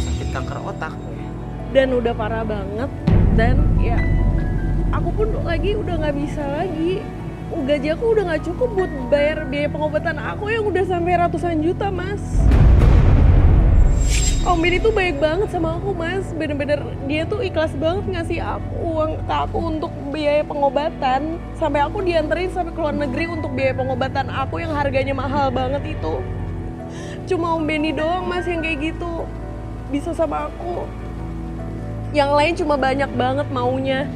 Sakit kanker otak. Dan udah parah banget. Dan ya, aku pun udah nggak bisa lagi. Gaji aku udah nggak cukup buat bayar biaya pengobatan aku yang udah sampai ratusan juta, Mas. Om Benny tuh baik banget sama aku, Mas. Bener-bener dia tuh ikhlas banget ngasih uang ke aku untuk biaya pengobatan. Sampai aku dianterin sampai ke luar negeri untuk biaya pengobatan aku yang harganya mahal banget itu. Cuma Om Benny doang, Mas, yang kayak gitu. Bisa sama aku. Yang lain cuma banyak banget maunya.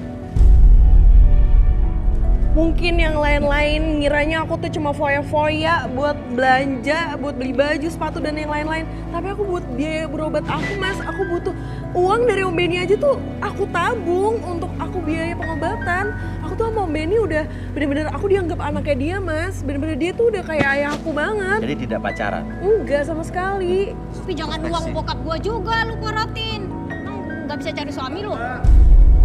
Mungkin yang lain-lain ngiranya aku tuh cuma foya-foya buat belanja, buat beli baju, sepatu, dan yang lain-lain. Tapi aku buat biaya berobat aku, Mas. Aku butuh uang dari Om Benny aja tuh aku tabung untuk aku biaya pengobatan. Aku tuh sama Om Benny udah bener-bener aku dianggap anaknya dia, Mas. Bener-bener dia tuh udah kayak ayah aku banget. Jadi tidak pacaran? Enggak sama sekali. Tapi jangan uang bokap gua juga lu porotin. Emang nggak bisa cari suami lu?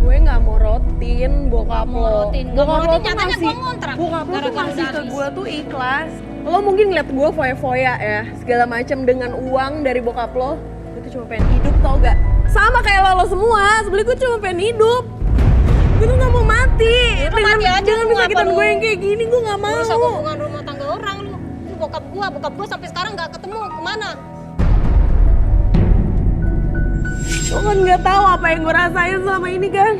Gue nggak mau rotin bokap lo. Bokap lo tuh nyatanya ngasih, gua ngontrak. bokap lo tuh Gara-gara ngasih udah ke habis. gue tuh ikhlas. Lo mungkin ngeliat gue foya-foya ya, segala macam dengan uang dari bokap lo. Gue tuh cuma pengen hidup, tau gak? Sama kayak lo semua, sebenernya gue cuma pengen hidup. Gue tuh gak mau mati. Lu mati aja, Jangan lu bisa ngapa sakitan lu? gue yang kayak gini, gue gak mau. Urusan hubungan rumah tangga orang lu. Lu bokap gua sampai sekarang nggak ketemu kemana? Lo kan gak tahu apa yang gue rasain selama ini kan.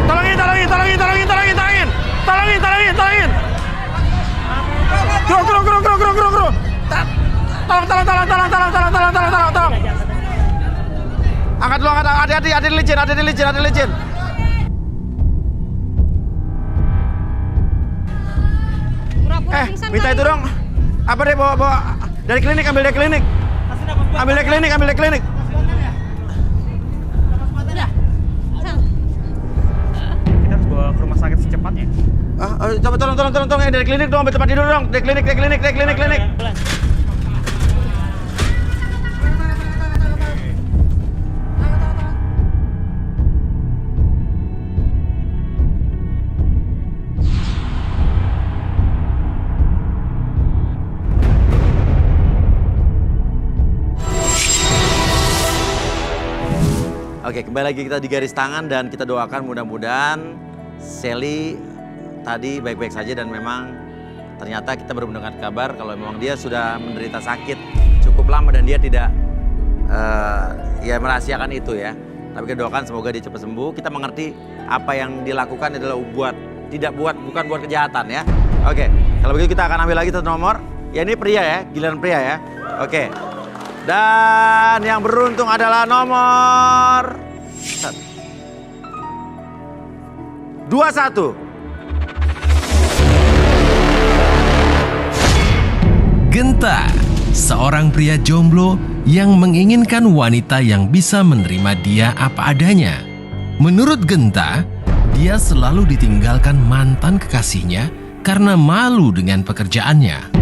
Tolongin. Guru. Tolong. Angkat dulu, hati-hati, ada licin. Pura-pura pingsan Minta kali. itu dong. Apa deh bawa dari klinik, ambil dari klinik. Kita harus bawa ke rumah sakit secepatnya. Coba tolong dari klinik dong, ambil tempat tidur dong. Dari klinik. Oke, kembali lagi kita di garis tangan dan kita doakan mudah-mudahan Sally tadi baik-baik saja dan memang ternyata kita baru mendengar kabar kalau memang dia sudah menderita sakit cukup lama dan dia tidak ya merahasiakan itu ya. Tapi kita doakan semoga dia cepat sembuh. Kita mengerti apa yang dilakukan adalah bukan buat kejahatan ya. Oke, kalau begitu kita akan ambil lagi satu nomor. Ya ini pria ya, giliran pria ya. Oke. Dan yang beruntung adalah nomor 21. Genta, seorang pria jomblo yang menginginkan wanita yang bisa menerima dia apa adanya. Menurut Genta, dia selalu ditinggalkan mantan kekasihnya karena malu dengan pekerjaannya.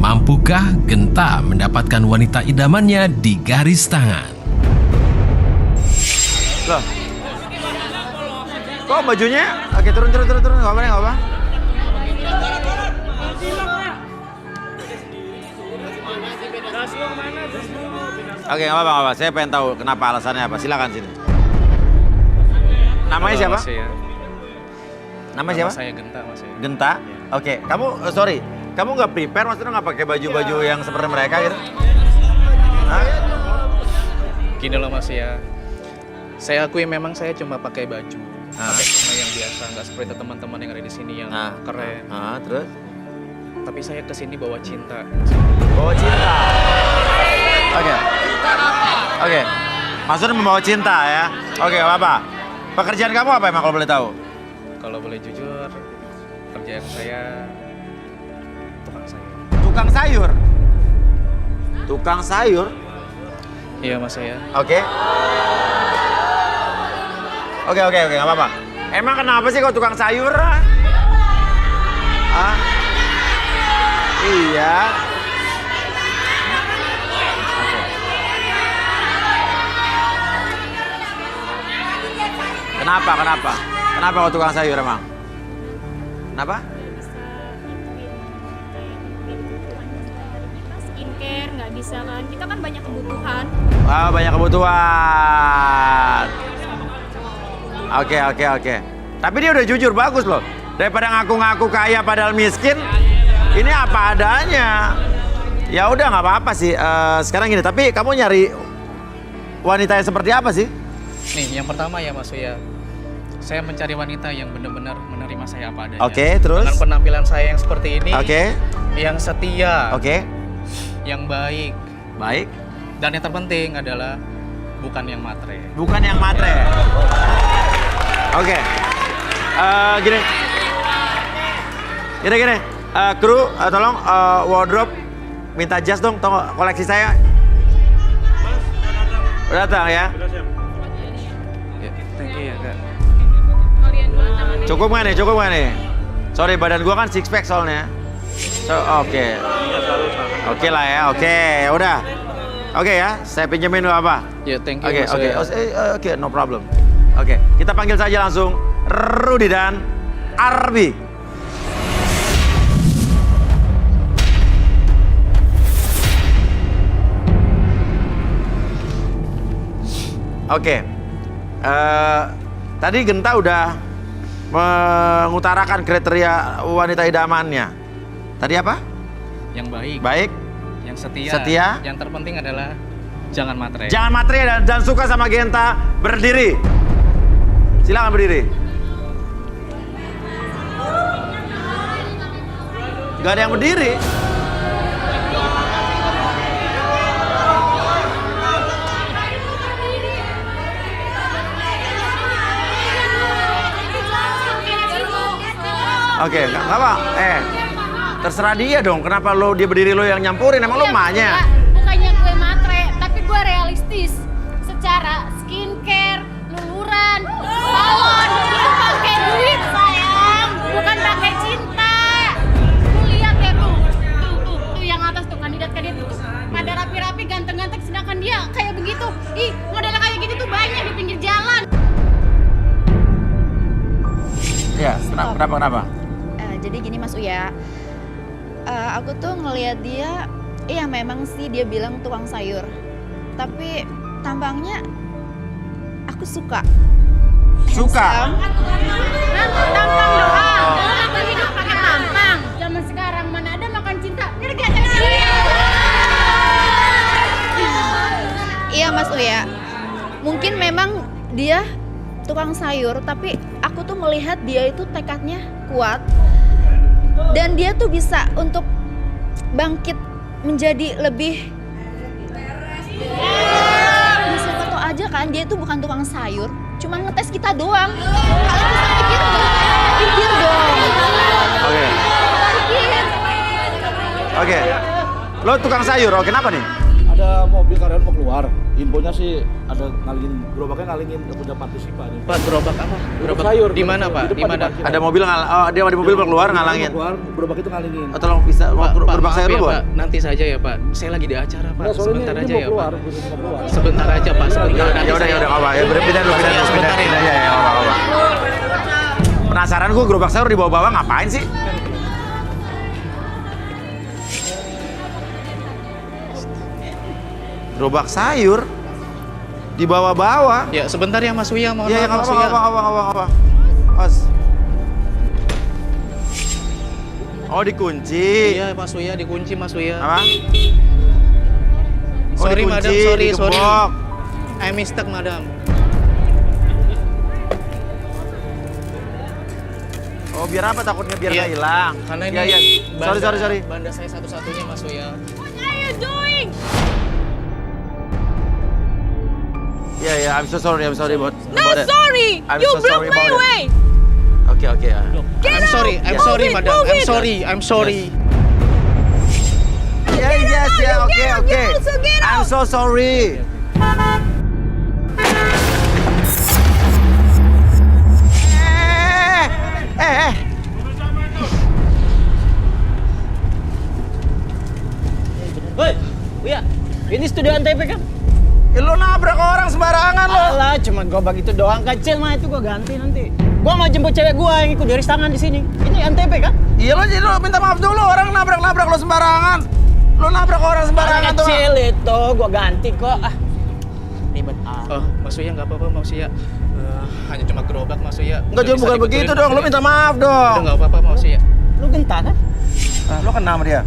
Mampukah Genta mendapatkan wanita idamannya di garis tangan? Loh. Kok bajunya? Oke, turun. Nggak apa. Oke, nggak apa. Saya pengen tahu kenapa alasannya apa. Silakan sini. Namanya siapa? Namanya siapa? Saya Genta, Mas. Genta? Oke, kamu sorry. Kamu nggak prepare, maksudnya nggak pakai baju-baju yang seperti mereka gitu? Hah? Gini loh Mas ya. Saya akui memang saya cuma pakai baju. Pakai celana yang biasa, nggak seperti teman-teman yang ada di sini yang keren. Terus? Tapi saya kesini bawa cinta. Bawa cinta? Oke. Maksudnya membawa cinta ya? Oke, apa? Pekerjaan kamu apa emang kalau boleh tahu? Kalau boleh jujur, kerjaan saya tukang sayur. Tukang sayur? Iya Mas ya. Oke. Oke, nggak apa-apa. Emang kenapa sih kau tukang sayur? Ah? Iya. Kenapa? Kenapa kau tukang sayur emang? Kenapa? Skincare nggak bisa kan? Kita kan banyak kebutuhan. Wah, banyak kebutuhan. Oke. Tapi dia udah jujur, bagus loh. Daripada ngaku-ngaku kaya padahal miskin, ini apa adanya. Ya udah nggak apa-apa sih. Sekarang gini, tapi kamu nyari wanita yang seperti apa sih? Nih, yang pertama ya Mas ya. Saya mencari wanita yang benar-benar menerima saya apa adanya. Oke, terus? Dengan penampilan saya yang seperti ini. Oke. Yang setia. Oke. Yang baik. Baik. Dan yang terpenting adalah bukan yang matre. Bukan yang matre. Oke. Gini. Kru, tolong wardrobe minta jas dong, tolong koleksi saya. Udah datang ya? Thank you ya Kak. Cukup nggak nih? Sorry, badan gua kan six pack soalnya. Oke. Oke lah ya, oke, udah. Oke ya, saya pinjemin dulu apa? Ya, thank you. Oke, no problem. Oke, kita panggil saja langsung Rudy dan Arbi. Oke, tadi Genta udah mengutarakan kriteria wanita idamannya. Tadi apa? Yang baik. Baik. Yang setia. Setia. Yang terpenting adalah jangan matre. Jangan matre dan suka sama Genta. Berdiri. Silakan berdiri. Gak ada yang berdiri. Oke, nggak apa. Terserah dia dong. Kenapa dia berdiri lo yang nyampurin? Emang lo emaknya? Bukannya gue matre, tapi gue realistis. Secara skincare, luluran, salon, itu pakai duit sayang, bukan pakai cinta. Lu lihat ya tuh yang atas tuh kandidat tuh pada rapi-rapi, ganteng-ganteng, sedangkan dia kayak begitu. Ih, model kayak gitu tuh banyak di pinggir jalan. Ya, kenapa? Jadi gini Mas Uya, aku tuh ngelihat dia, iya memang sih dia bilang tukang sayur, tapi tampangnya aku suka. Suka? Tampang doang, aku hidup pakai tampang. Zaman sekarang mana ada makan cinta? Iya Mas Uya, mungkin memang dia tukang sayur, tapi aku tuh melihat dia itu tekadnya kuat. Dan dia tuh bisa untuk bangkit menjadi lebih. Bisa foto aja kan, dia itu bukan tukang sayur, cuma ngetes kita doang. Kalian bisa pikir nggak? Pikir dong. Oke. Lo tukang sayur, kenapa nih? Ada mobil karyawan mau keluar, infonya sih ada gerobaknya ngalingin punya partisipan. Pak, gerobak apa? Gerobak sayur. Di mana Pak? Di mana? Ada mobil dia di mobil mau keluar ngalangin. Gerobak itu ngalingin. Tolong bisa gerobak sayur lo, Pak. Nanti saja ya Pak. Saya lagi di acara Pak. Nah, sebentar ini aja mau ya keluar, Pak. keluar. Sebentar aja Pak. Sebentar. Ya udah, apa? Ya pindah dulu. Ya, apa. Penasaran gue gerobak sayur dibawa-bawa ngapain sih? Gerobak sayur dibawa-bawa. Ya, sebentar ya Mas Uya, mohon maaf Mas Uya. Apa. Os. Oh, dikunci. Iya, Mas Uya, dikunci Mas Uya. Apa? Sorry, dikunci, madam, sorry. digembok. I mistake, madam. Oh, biar apa takutnya biar nggak hilang? Karena ini Iya. Sorry. Banda saya satu-satunya Mas Uya. What are you doing? Iya, I'm so sorry about Not it. sorry, I'm you so block sorry my about it. way. Oke. Get I'm out. sorry, Move it, madam. move it. I'm sorry. Yes, Get out, oke. you also get I'm out. so sorry. gerobak itu doang kecil mah itu gua ganti nanti. Gua mau jemput cewek gua yang ikut garis tangan di sini. Ini NTP kan? Iya lo jadi lo minta maaf dulu, orang nabrak lo sembarangan. Lo nabrak orang sembarangan tuh. Kecil itu gua ganti kok. Ribet Oh, Mas Uya nggak apa-apa Mas Uya. Hanya cuma gerobak Mas Uya. Enggak, Jul, bukan begitu dong. Lo minta maaf dong. Udah nggak apa-apa Mas Uya. Lu genta kan? Lo kenal sama dia?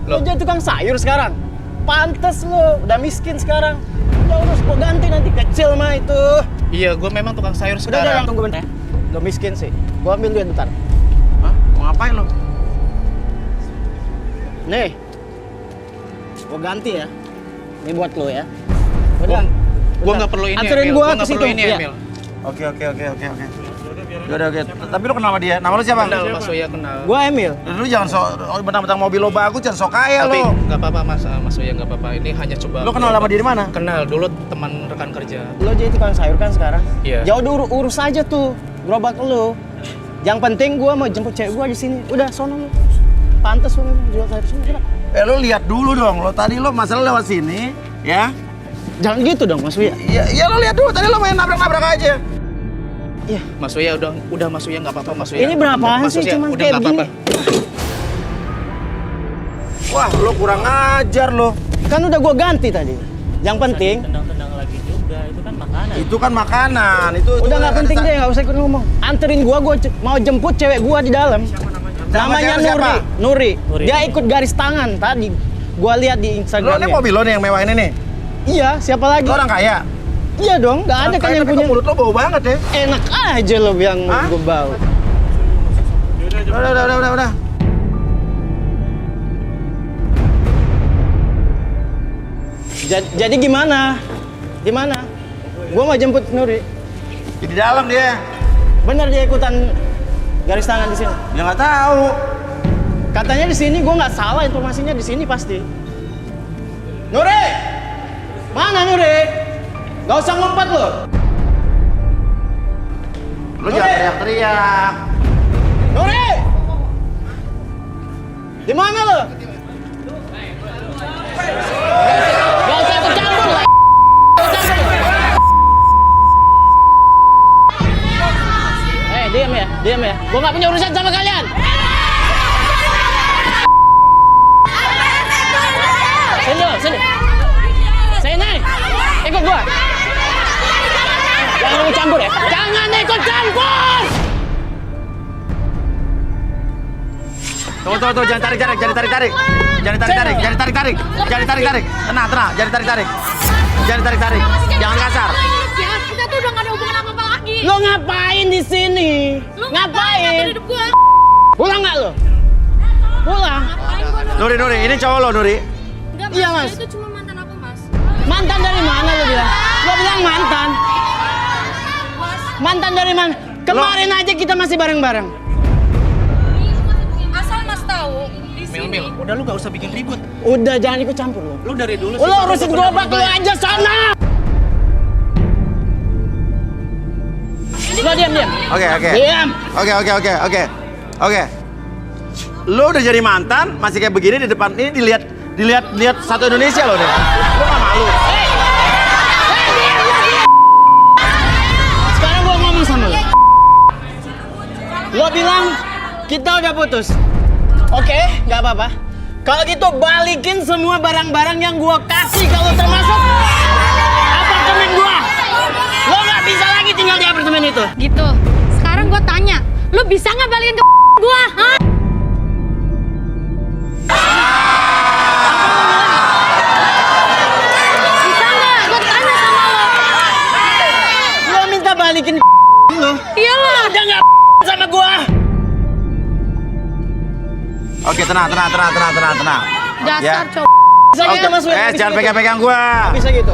Lu jadi tukang sayur sekarang. Pantes lu, udah miskin sekarang. Udah urus gua ganti nanti, kecil mah itu. Iya, gue memang tukang sayur Udah sekarang. tunggu bentar. Lu miskin sih. Gua ambil duit bentar. Hah? Mau ngapain lo? Nih. Gua ganti ya. Ini buat lu ya. Udah. Gua nggak perlu ini, Anterin Emil. gua Gua ke nggak situ. perlu ini, Iya. Emil. Oke. Yaudah, oke. Tapi lo kenal sama dia? Nama lo siapa? Kenal Mas Uya, kenal. Gua Emil. Lu jangan bentang-bentang mobil lo bagus, jangan sok kaya Tapi lo. nggak apa-apa Mas Uya, nggak apa-apa. Ini hanya coba. Lo kenal sama dia di mana? Kenal dulu teman rekan kerja. Lu jadi tukang sayur kan sekarang? Iya. Ya udah urus aja tuh gerobak lu. Yang penting gua mau jemput cewek gua di sini. Udah sono lu. Pantes lu memang jual sayur sini. Lo lihat dulu dong. Lo tadi lo masalah lewat sini, ya? Jangan gitu dong Mas Uya. Iya lo lihat dulu. Tadi lo main nabrak-nabrak aja. Iya. Mas Uya udah Mas Uya, nggak apa-apa Mas Uya. Ini berapaan Mas sih? Uya, Cuman udah kayak nggak apa-apa. Wah, lo kurang ajar lo. Kan udah gua ganti tadi. Yang penting Tendang-tendang lagi juga, itu kan makanan. Itu kan makanan. Itu udah nggak penting deh, nggak usah ikut ngomong. Anterin gua mau jemput cewek gua di dalam. Namanya cewek siapa? Nuri. Nuri. Dia ikut garis tangan tadi. Gua lihat di Lo Instagram. ini mobil lo nih yang mewah ini nih. Iya, siapa lagi? Lo orang kaya. Iya dong, nggak ada kan yang punya. Mulut lo bau banget ya. Enak aja lo yang gua bau. Udah. Jadi gimana? Gimana? Gua mau jemput Nuri. Di dalam dia. Bener dia ikutan garis tangan di sini. Ya nggak tahu. Katanya di sini, gua nggak salah informasinya di sini pasti. Nuri, mana Nuri? Gak usah ngumpet lo. Lo jangan teriak-teriak. Nuri, di mana lo? Gak usah ikut campur lah. Diam ya. Gua nggak punya urusan sama kalian. Sini. Sini. Ikut gua. Jangan ikut campur ya. Jangan ikut campur. Tuh, jangan tarik-tarik. Jangan tarik-tarik. Tenang, jangan tarik-tarik. Jangan kasar. Kita tuh udah gak ada hubungan apa-apa lagi. Lo ngapain di sini? Lu Ngapain? hidup gua. Pulang nggak lo? Pulang. Nuri, ini cowok lo, Nuri. Enggak, Iya, Mas. Mas. Itu cuma mantan aku, Mas. Mantan dari mana lo bilang? Lo bilang mantan. Mantan dari mana? Kemarin aja kita masih bareng-bareng. Asal Mas tahu, di sini. Mil, udah lu gak usah bikin ribut. Udah jangan ikut campur lo. Lu dari dulu Lo urusin gerobak lo aja sana. Lo diam. Oke. Diam. Oke. Lo udah jadi mantan, masih kayak begini di depan ini dilihat satu Indonesia lo nih. Lo gak malu? Sekarang gua ngomong sama lo. Lo bilang kita udah putus. Oke, nggak apa-apa. Kalau gitu balikin semua barang-barang yang gua kasih, kalau termasuk apartemen gua. Lo nggak bisa lagi tinggal di apartemen itu. Gitu. Sekarang gua tanya, lu bisa nggak balikin ke gua? Hah? Bisa nggak? Gua tanya sama lo. Lo minta balikin lo. Iyalah. Udah nggak sama gua. Oke, tenang. Dasar cowok. Bisa gitu Mas. Jangan pegang-pegang gua. Bisa gitu.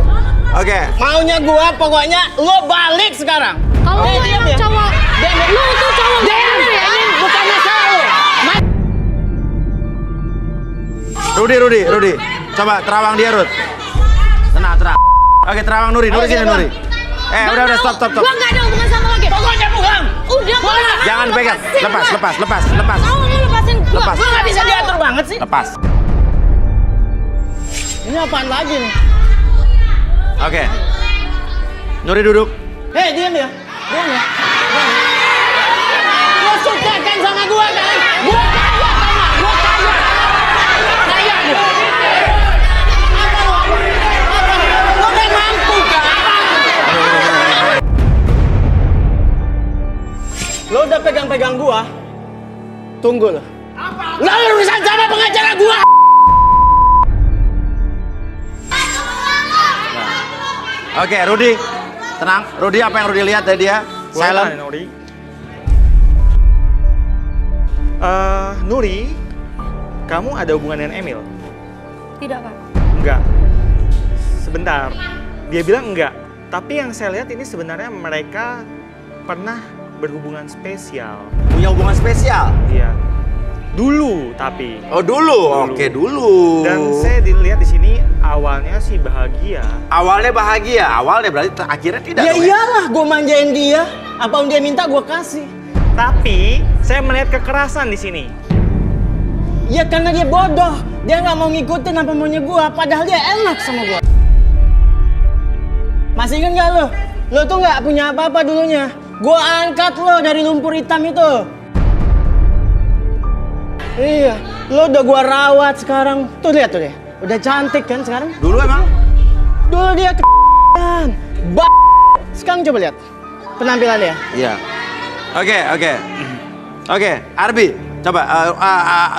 Oke. Maunya gua pokoknya lo balik sekarang. Kalau lu diam emang ya. cowok, lu tuh cowok Diam. ya. Ini bukan masalah lo. Rudi. Coba terawang dia, Rud. Tenang. Oke, terawang Nuri sini, Nuri. Udah, stop. Gua nggak ada hubungan sama lo, Gep. Pokoknya pulang. Udah, pulang. Jangan pegang. Lepas. Mau lu lepasin gua. Lepas. Lo nggak bisa diatur banget sih. Lepas. Ini apaan lagi nih? Oke. Nuri duduk. Hei, diam ya. Diam ya. Lo suka kan sama gua kan? Gua kaya sama, gua kaya. Kaya gua. Apa lo? Lo kan mampu kan? Lo udah pegang-pegang gua. Tunggu lo. Lo urusan sama pengacara gua. Oke, Rudi. Tenang. Rudi, apa yang Rudi lihat dari dia? Silent. Nuri. Nuri, kamu ada hubungan dengan Emil? Tidak, Pak. Enggak. Sebentar. Dia bilang enggak. Tapi yang saya lihat ini sebenarnya mereka pernah berhubungan spesial. Punya hubungan spesial? Iya. Dulu tapi. Oh dulu. Oke, dulu. Dan saya dilihat di sini awalnya sih bahagia. Awalnya bahagia, awalnya berarti akhirnya tidak. Ya dong, iyalah, gue manjain dia. Apa yang dia minta gue kasih. Tapi saya melihat kekerasan di sini. Ya karena dia bodoh. Dia nggak mau ngikutin apa maunya gue. Padahal dia enak sama gue. Masih ingat nggak lo? Lo tuh nggak punya apa-apa dulunya. Gue angkat lo dari lumpur hitam itu. Iya, lo udah gue rawat sekarang. Tuh lihat tuh deh. Udah cantik kan sekarang? Dulu emang? Dulu dia Sekarang coba lihat penampilannya. Iya. Oke, Arbi, coba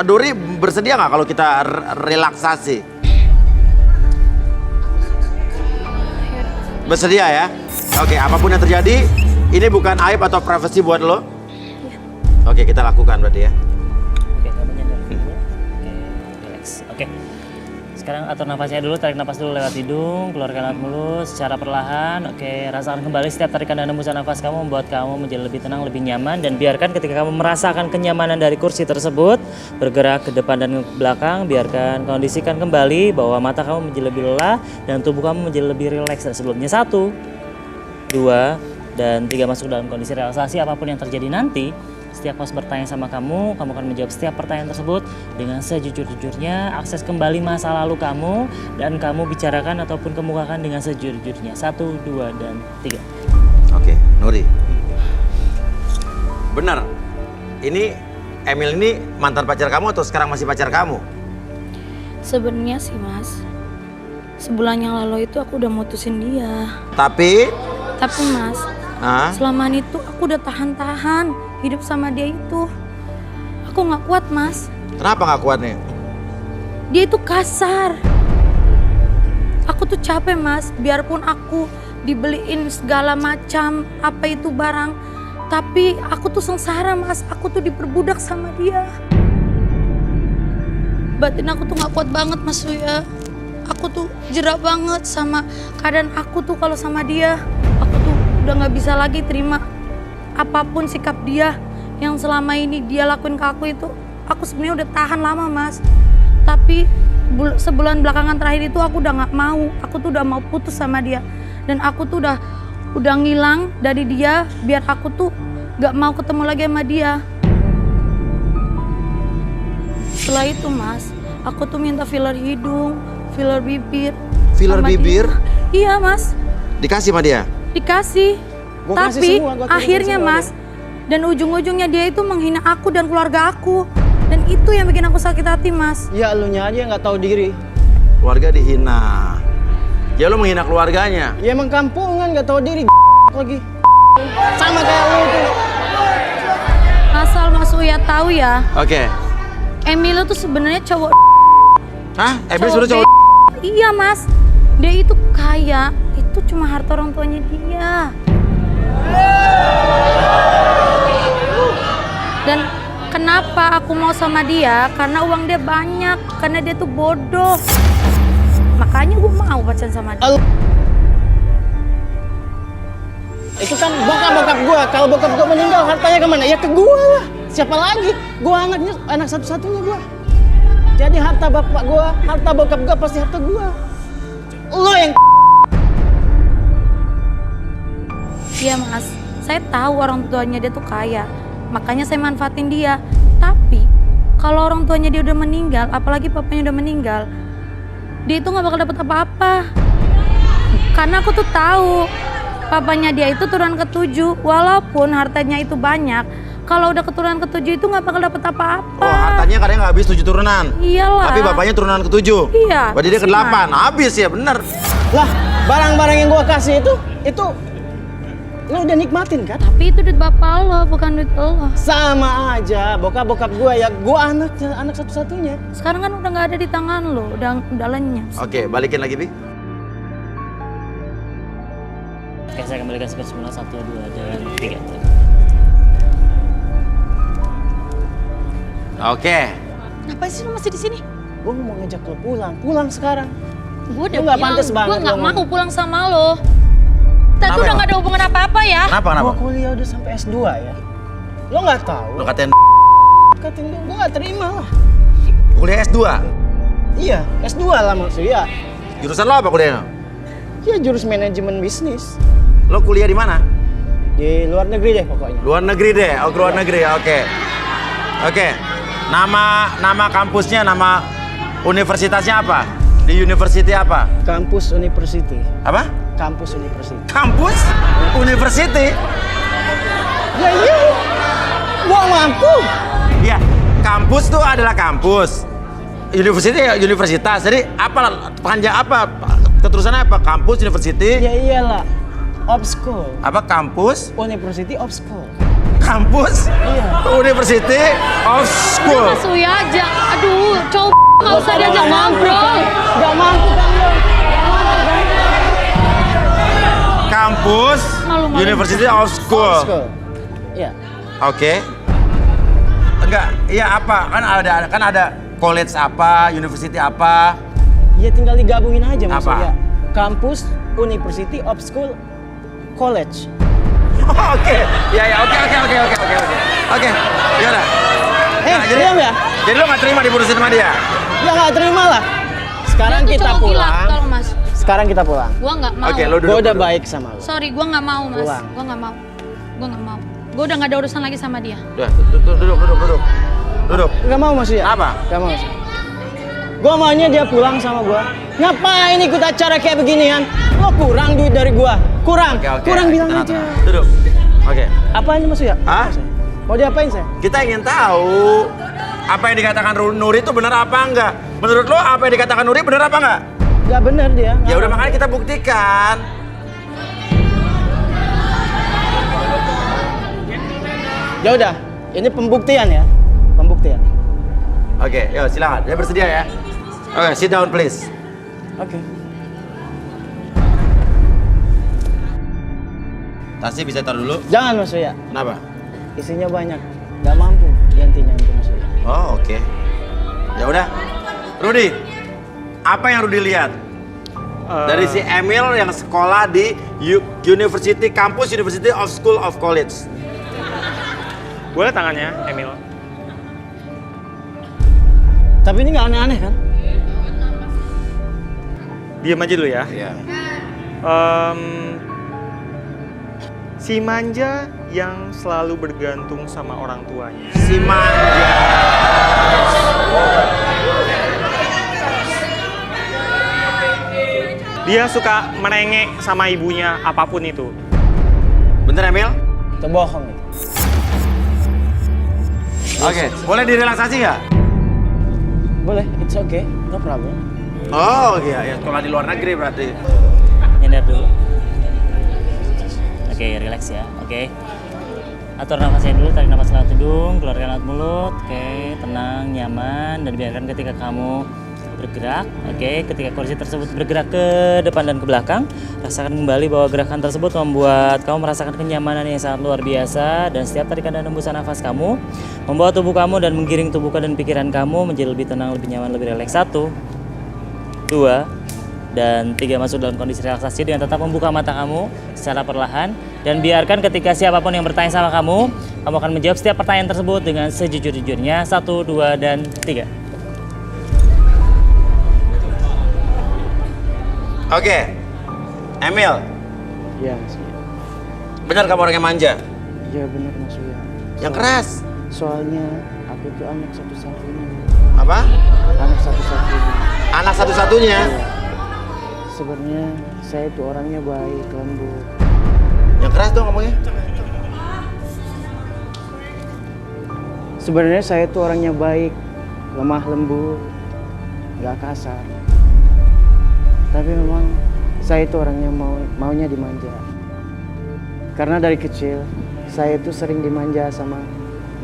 Duri bersedia nggak kalau kita relaksasi? Bersedia ya? Oke, apapun yang terjadi, ini bukan aib atau privasi buat lo. Oke, kita lakukan berarti ya. Oke, kamu nyender dulu. Oke, relax. Oke. Sekarang atur nafasnya dulu, tarik nafas dulu lewat hidung, keluarkan lewat mulut secara perlahan. Oke, rasakan kembali setiap tarikan dan hembusan nafas kamu membuat kamu menjadi lebih tenang, lebih nyaman. Dan biarkan ketika kamu merasakan kenyamanan dari kursi tersebut, bergerak ke depan dan ke belakang. Biarkan kondisikan kembali bahwa mata kamu menjadi lebih lelah dan tubuh kamu menjadi lebih rileks dari sebelumnya. 1, 2, dan 3 masuk dalam kondisi relaksasi. Apapun yang terjadi nanti, setiap host bertanya sama kamu akan menjawab setiap pertanyaan tersebut dengan sejujur-jujurnya. Akses kembali masa lalu kamu dan kamu bicarakan ataupun kemukakan dengan sejujur-jujurnya. 1, 2, dan 3. Oke, Nuri. Benar. Ini Emil ini mantan pacar kamu atau sekarang masih pacar kamu? Sebenarnya sih Mas, sebulan yang lalu itu aku udah mutusin dia. Tapi Mas, selama itu aku udah tahan-tahan hidup sama dia itu. Aku nggak kuat Mas. Kenapa nggak kuat nih? Dia itu kasar. Aku tuh capek Mas, biarpun aku dibeliin segala macam apa itu barang, tapi aku tuh sengsara Mas. Aku tuh diperbudak sama dia. Batin aku tuh nggak kuat banget Mas Surya. Aku tuh jerak banget sama keadaan aku tuh kalau sama dia. Aku tuh udah nggak bisa lagi terima apapun sikap dia yang selama ini dia lakuin ke aku itu. Aku sebenarnya udah tahan lama Mas. Tapi sebulan belakangan terakhir itu aku udah nggak mau. Aku tuh udah mau putus sama dia. Dan aku tuh udah ngilang dari dia biar aku tuh nggak mau ketemu lagi sama dia. Setelah itu Mas, aku tuh minta filler hidung, filler bibir. Filler bibir? Iya Mas. Dikasih sama dia? Dikasih. Gua kasih Tapi semua, gua akhirnya semua Mas, dan ujung-ujungnya dia itu menghina aku dan keluarga aku. Dan itu yang bikin aku sakit hati Mas. Ya elunya aja nggak tahu diri. Keluarga dihina. Ya lo menghina keluarganya? Ya emang kampungan nggak tahu diri lagi. Sama kayak lu tuh. Asal Mas Uya tahu ya. Oke. Emil tuh sebenarnya cowok. Hah? Emil sudah cowok? Iya Mas. Dia itu kaya. Itu cuma harta orang tuanya dia. Dan kenapa aku mau sama dia? Karena uang dia banyak. Karena dia tuh bodoh. Makanya gue mau pacaran sama dia. Itu kan bokap gua. Kalau bokap gua meninggal, hartanya kemana? Ya ke gua lah. Siapa lagi? Gua anaknya, anak satu-satunya gua. Jadi harta bapak gua, harta bokap gua pasti harta gua. Lo yang Iya Mas, saya tahu orang tuanya dia tuh kaya, makanya saya manfaatin dia. Tapi kalau orang tuanya dia udah meninggal, apalagi papanya udah meninggal, dia itu nggak bakal dapat apa-apa. Karena aku tuh tahu papanya dia itu turunan ke-7. Walaupun hartanya itu banyak, kalau udah keturunan ke-7 itu nggak bakal dapet apa-apa. Oh, hartanya kadang nggak habis 7 turunan. Iyalah. Tapi bapaknya turunan ke-7. Iya. Berarti dia ke-8. Habis ya, bener. Lah, barang-barang yang gua kasih itu lo udah nikmatin kan? Tapi itu duit bapak lo, bukan duit lo. Sama aja, bokap gua ya, gua anak satu-satunya. Sekarang kan udah nggak ada di tangan lo, udah lenyap. Oke, balikin lagi, Bi. Oke, saya kembalikan skor semula 1, 2, dan 3. Oke. Ngapain sih lo masih di sini? Gua mau ngajak lo pulang sekarang. Gue udah Lu nggak bilang, pantas banget gue nggak lo mau pulang sama lo. Kita tuh udah nggak ada hubungan apa-apa ya. Kenapa? Gua kuliah udah sampai S2 ya. Lo nggak tahu? Lo katain Gua nggak terima lah. kuliah S2? Iya, S2 lah maksudnya. Jurusan lo apa kuliahnya? Ya jurus manajemen bisnis. Lo kuliah di mana? Di luar negeri deh pokoknya. Luar negeri deh. Oh, luar negeri. Oke. Oke. Nama kampusnya, nama universitasnya apa? Di university apa? Kampus University. Apa? Kampus University. Kampus University? Ya iya. Gua mampu. Iya, kampus tuh adalah kampus. University ya universitas. Jadi apa panjang apa? Keterusannya apa? Kampus University? Ya iyalah. Of school. Apa kampus? University of school. Kampus? Iya. University of school. Udah Mas Uya aja. Aduh, coba nggak usah diajak ngobrol. Gak mampu kan lo? Kampus Malu-malu. University of School. Iya. Oke. Enggak, iya apa? Kan ada college apa, university apa? Ya tinggal digabungin aja Apa? maksudnya. Kampus University of School College. Oke. Ya oke. Oke. Ya udah. diam ya? Jadi lo nggak terima diputusin sama dia? Ya nggak terima lah. Sekarang Dia tuh kita cowok gila, pulang. tolong Mas. Sekarang kita pulang. Gua nggak mau. Oke, lo duduk. Gue udah duduk. baik sama lo. Sorry, gua nggak mau Mas. Pulang. Gua nggak mau. Gua nggak mau. Gua udah nggak ada urusan lagi sama dia. Udah, duduk. Gak mau maksudnya? Apa? Gak mau maksudnya. Gue maunya dia pulang sama gue. Ngapain ikut acara kayak beginian? Lo kurang duit dari gue. Kurang. Oke. Kurang bilang Tenang, aja. tenang. Duduk. Oke. Apaan maksudnya? Hah? Mau diapain saya? Kita ingin tahu apa yang dikatakan Nuri itu benar apa enggak? Menurut lo apa yang dikatakan Nuri benar apa enggak? Gak bener dia. Ya udah makanya kita buktikan. Ya udah, ini pembuktian ya. Pembuktian. Oke, yuk silakan. Dia bersedia ya. Oke, sit down please. Oke. Tasnya bisa taruh dulu. Jangan maksudnya. Kenapa? Isinya banyak. Gak mampu gantinya itu maksudnya. Oh, oke. Ya udah. Rudi, apa yang Rudi lihat? Dari si Emil yang sekolah di University Campus University of School of College. Boleh tangannya, Emil? Tapi ini nggak aneh-aneh kan? Diam aja dulu ya. Iya. Si manja yang selalu bergantung sama orang tuanya. Si manja. Dia suka merengek sama ibunya apapun itu. Bener Emil? Itu bohong itu. Oke, boleh direlaksasi nggak? Boleh, it's okay, no problem. Oh iya, ya sekolah di luar negeri berarti. Nyender dulu. Oke, relax ya. Oke. Atur nafasnya dulu, tarik nafas lewat hidung, keluarkan lewat mulut. Oke, tenang, nyaman, dan biarkan ketika kamu bergerak, oke, ketika kursi tersebut bergerak ke depan dan ke belakang, rasakan kembali bahwa gerakan tersebut membuat kamu merasakan kenyamanan yang sangat luar biasa, dan setiap tarikan dan hembusan nafas kamu membawa tubuh kamu dan menggiring tubuh dan pikiran kamu menjadi lebih tenang, lebih nyaman, lebih rileks. 1, 2, dan 3, masuk dalam kondisi relaksasi dengan tetap membuka mata kamu secara perlahan, dan biarkan ketika siapapun yang bertanya sama kamu akan menjawab setiap pertanyaan tersebut dengan sejujur-jujurnya. 1, 2, dan 3. Oke, Emil, Iya, Mas Uya. benar kamu orang yang manja? Iya bener Mas Uya. Yang keras. Soalnya aku tuh anak satu-satunya. Apa? Anak satu-satunya. Anak satu-satunya? Iya. Sebenarnya saya tuh orangnya baik, lembut. Yang keras dong ngomongnya. Sebenarnya saya tuh orangnya baik, lemah lembut, nggak kasar. Tapi memang saya itu orangnya maunya dimanja. Karena dari kecil saya itu sering dimanja sama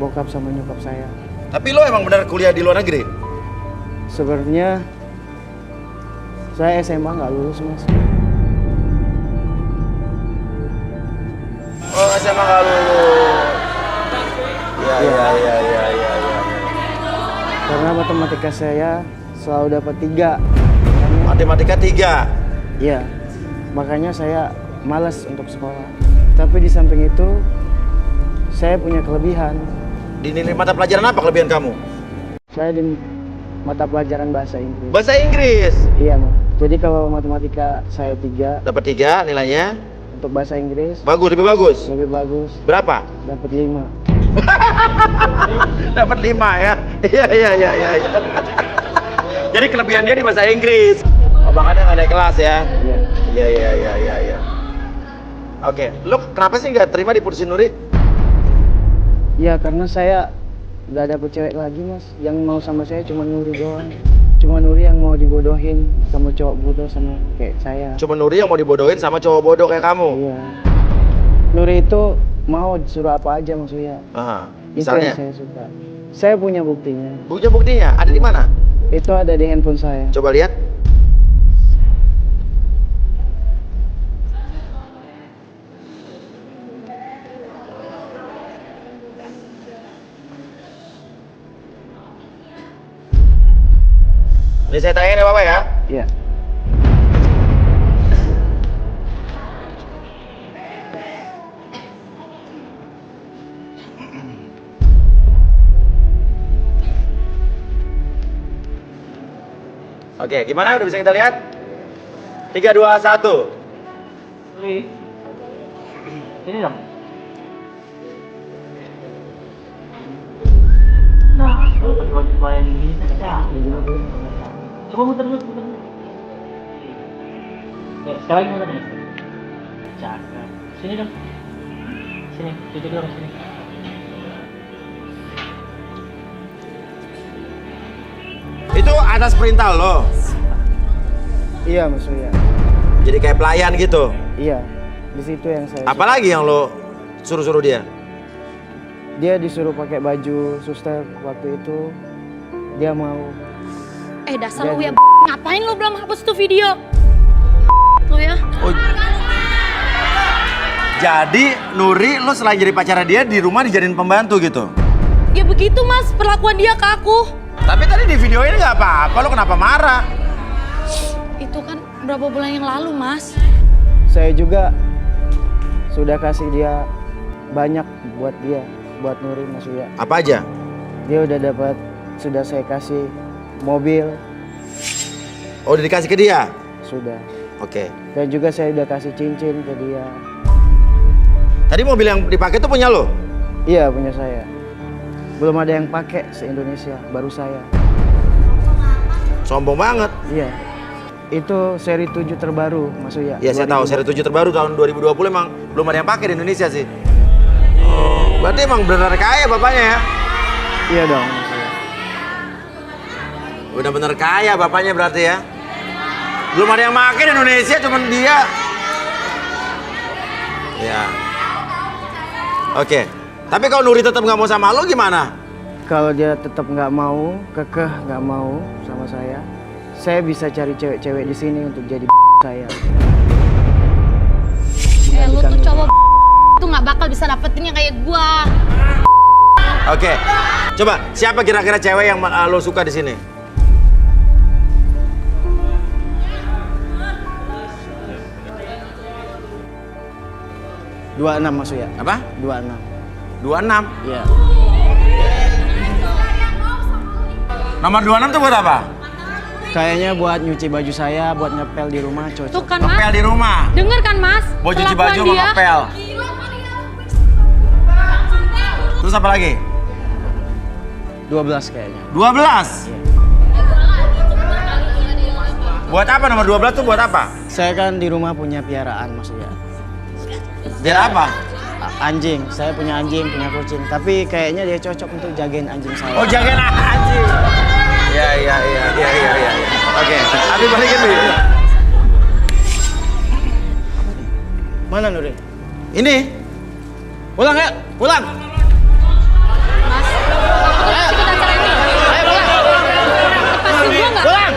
bokap sama nyokap saya. Tapi lo emang benar kuliah di luar negeri? Sebenarnya saya SMA nggak lulus, Mas. Oh, SMA nggak lulus. Ya. Karena matematika saya selalu dapat 3. Matematika 3? Iya, makanya saya malas untuk sekolah. Tapi di samping itu, saya punya kelebihan. Di nilai mata pelajaran apa kelebihan kamu? Saya di mata pelajaran bahasa Inggris. Bahasa Inggris? Iya, Mas. Jadi kalau matematika saya 3. Dapat 3 nilainya? Untuk bahasa Inggris? Bagus, lebih bagus? Lebih bagus. Berapa? Dapat 5. Dapat 5 ya? Iya. Jadi kelebihan dia di bahasa Inggris. Oh, makanya nggak naik kelas ya? Iya. Oke, lu kenapa sih nggak terima diputusin Nuri? Ya karena saya nggak dapet cewek lagi, Mas. Yang mau sama saya cuma Nuri doang. Cuma Nuri yang mau dibodohin sama cowok bodoh sama kayak saya. Cuma Nuri yang mau dibodohin sama cowok bodoh kayak kamu? Iya. Nuri itu mau disuruh apa aja maksudnya. Misalnya? Itu yang saya suka. Saya punya buktinya. Buktinya? Ada di mana? Itu ada di handphone saya. Coba lihat. Ini saya tanyain ya Bapak ya? Iya. Oke, gimana? Udah bisa kita lihat? 3, 2, 1. Ini dong. Nah, kalau yang ini coba muter dulu. Sekarang lagi muter nih. Cakep. Sini dong. Sini, duduk dong sini. Itu atas perintah lo? Iya, maksudnya. Jadi kayak pelayan gitu? Iya, di situ yang saya Apalagi yang lo suruh-suruh dia? Dia disuruh pakai baju suster waktu itu. Dia mau. Dasar lu ya, ngapain lu belum hapus tuh video? Lu ya. Oh. Jadi Nuri lo selain jadi pacarnya dia di rumah dijadiin pembantu gitu? Ya begitu, Mas, perlakuan dia ke aku. Tapi tadi di video ini nggak apa-apa, lo kenapa marah? Itu kan berapa bulan yang lalu, Mas. Saya juga sudah kasih dia banyak buat dia, buat Nuri maksudnya. Apa aja? Dia sudah saya kasih mobil. Oh, udah dikasih ke dia? Sudah. Oke. Dan juga saya udah kasih cincin ke dia. Tadi mobil yang dipakai itu punya lo? Iya, punya saya. Belum ada yang pakai se-Indonesia, baru saya. Sombong banget. Iya. Itu seri 7 terbaru, maksudnya. Iya, saya tahu seri 7 terbaru tahun 2020 emang belum ada yang pakai di Indonesia sih. Oh, berarti emang benar kaya bapaknya ya? Iya dong, maksudnya. Udah bener kaya bapaknya berarti ya? Belum ada yang pakai di Indonesia, cuman dia. Ya. Oke. Tapi kalau Nuri tetap nggak mau sama lo gimana? Kalau dia tetap nggak mau, kekeh nggak mau sama saya bisa cari cewek-cewek di sini untuk jadi saya. Lu tuh cowok tuh nggak bakal bisa dapetin yang kayak gua. Oke. Coba siapa kira-kira cewek yang lo suka di sini? Dua 26 maksudnya. Apa? 26. 26? Iya. Nomor 26 tuh buat apa? Kayaknya buat nyuci baju saya, buat ngepel di rumah cocok. Tuh kan, Mas. Ngepel di rumah? Dengar kan, Mas? Mau cuci Kelakuan baju mau dia. ngepel. Terus apa lagi? 12 kayaknya. 12? Buat apa nomor 12 tuh buat apa? Saya kan di rumah punya piaraan maksudnya. Biar apa? Anjing, saya punya anjing, punya kucing. Tapi kayaknya dia cocok untuk jagain anjing saya. Oh, jagain anjing. Iya. Oke, Abi balikin dulu. Mana Nurin? Ini. Pulang ya, pulang. Lepasin gua nggak? Pulang.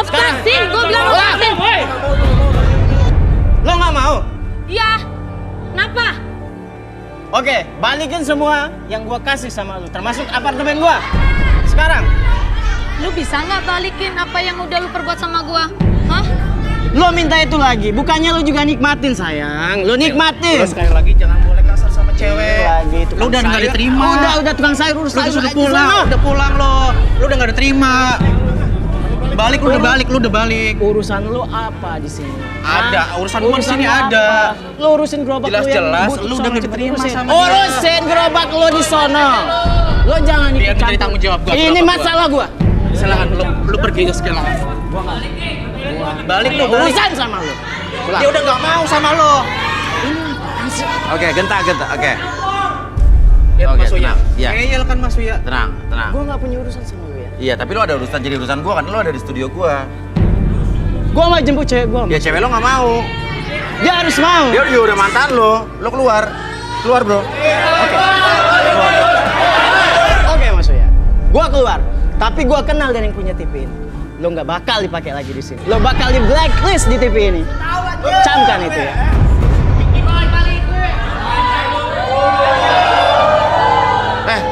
Lepasin, gua bilang lepasin. Lo nggak mau? Iya. Kenapa? Oke, balikin semua yang gua kasih sama lu, termasuk apartemen gua. Sekarang. Lu bisa nggak balikin apa yang udah lu perbuat sama gua? Hah? Lo minta itu lagi, bukannya lu juga nikmatin sayang. Lu nikmatin. Terus sekali lagi jangan boleh kasar sama cewek. Lagi Lu udah nggak diterima. Udah tukang sayur urus Lu sayur udah aja pulang, sana. udah pulang lo. Lu udah nggak diterima. Balik, lu udah balik. Urusan lu apa di sini? Ada, urusan gua di sini lu ada. apa? Lu urusin gerobak lu yang Jelas-jelas butut lu udah sono, nggak cepet diterima urusin. sama dia. Urusin gerobak lu di sono. Lu jangan Dia ikut menjadi campur. tanggung jawab gua, Ini gerobak gua. masalah gua. Silakan lu pergi ke sekolah. Balik lu, balik. Urusan sama lu. Pulang. Dia udah nggak mau sama lo. Oke, genta. Oke. Ya, Oke, Mas Uya. tenang. Iya. Ngeyel kan Mas Uya. Tenang. Gua nggak punya urusan sama lu ya. Iya, tapi lo ada urusan jadi urusan gua kan, lo ada di studio gua. Gua mau jemput cewek gua. Ya cewek lo nggak mau. Dia harus mau. Dia juga udah mantan lo keluar. Keluar, bro. Oke Mas Uya. Gua keluar. Tapi gua kenal dengan yang punya TV ini. Lo nggak bakal dipakai lagi di sini. Lo bakal di blacklist di TV ini. Camkan itu ya.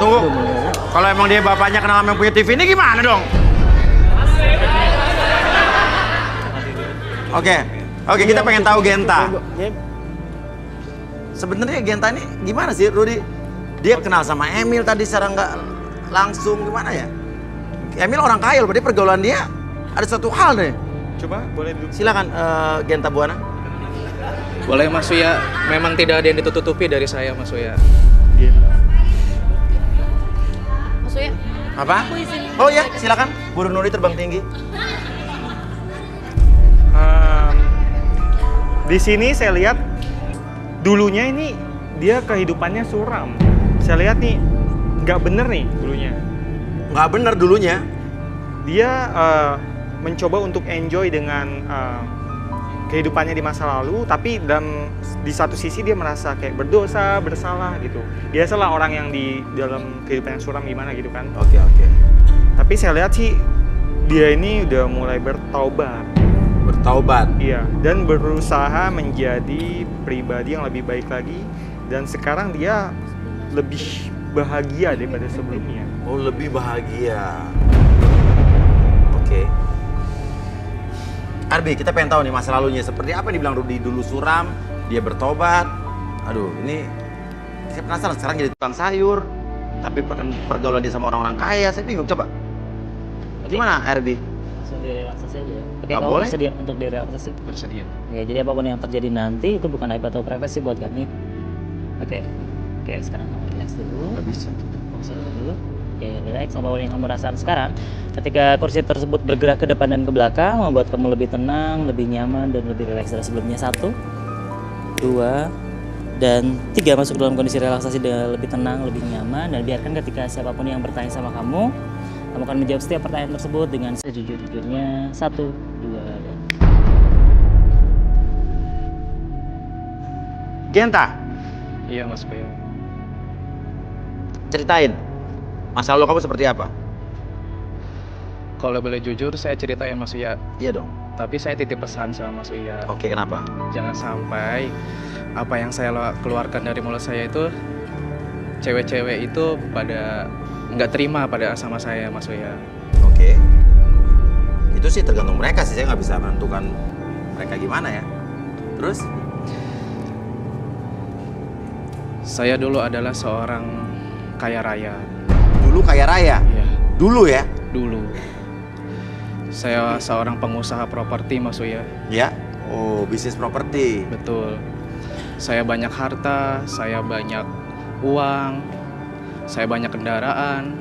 Tunggu. Kalau emang dia bapaknya kenal sama yang punya TV ini gimana dong? Oke, kita pengen tahu Genta. Sebenarnya Genta ini gimana sih, Rudy? Dia kenal sama Emil tadi secara nggak langsung gimana ya? Emil orang kaya, berarti pergaulan dia ada satu hal nih. Coba boleh duduk. Silakan Genta Buana. Boleh Mas Uya, memang tidak ada yang ditutupi dari saya Mas Uya. Mas Uya. Apa? Oh iya, silakan. Burung Nuri terbang tinggi. Di sini saya lihat dulunya ini dia kehidupannya suram. Saya lihat nih nggak bener nih dulunya. Nggak bener dulunya. Dia mencoba untuk enjoy dengan kehidupannya di masa lalu, tapi di satu sisi dia merasa kayak berdosa, bersalah gitu. Biasalah orang yang di dalam kehidupan yang suram gimana gitu kan. Oke. Tapi saya lihat sih dia ini udah mulai bertaubat. Bertaubat? Iya, dan berusaha menjadi pribadi yang lebih baik lagi. Dan sekarang dia lebih bahagia daripada sebelumnya. Oh, lebih bahagia. Oke. Arbi, kita pengen tahu nih masa lalunya seperti apa yang dibilang Rudy dulu suram, dia bertobat. Aduh, ini saya penasaran sekarang jadi tukang sayur, tapi pergaulan dia sama orang-orang kaya, saya bingung. Coba. Gimana, Arbi? Langsung direlaksasi aja. Oke, Nggak kamu boleh? bersedia untuk direlaksasi? Bersedia. Ya, jadi apapun yang terjadi nanti itu bukan aib atau privasi buat kami. Oke, sekarang kamu relax dulu. Nggak bisa. Fokus dulu. Oke, relax. Apapun yang kamu rasakan sekarang, ketika kursi tersebut bergerak ke depan dan ke belakang, membuat kamu lebih tenang, lebih nyaman, dan lebih relaks dari sebelumnya. 1, 2, dan 3 masuk dalam kondisi relaksasi dengan lebih tenang, lebih nyaman, dan biarkan ketika siapapun yang bertanya sama kamu akan menjawab setiap pertanyaan tersebut dengan sejujur-jujurnya. 1, 2, dan... Genta, Iya Mas Uya. ceritain. Masa lalu kamu seperti apa? Kalau boleh jujur, saya ceritain Mas Uya. Iya dong. Tapi saya titip pesan sama Mas Uya. Oke, kenapa? Jangan sampai apa yang saya keluarkan dari mulut saya itu, cewek-cewek itu pada nggak terima pada sama saya, Mas Uya. Oke. Itu sih tergantung mereka sih, saya nggak bisa menentukan mereka gimana ya. Terus? Saya dulu adalah seorang kaya raya. Dulu kaya raya? Iya. Dulu ya? Dulu. Saya seorang pengusaha properti, Mas Uya. Ya? Oh, bisnis properti. Betul. Saya banyak harta, saya banyak uang, saya banyak kendaraan.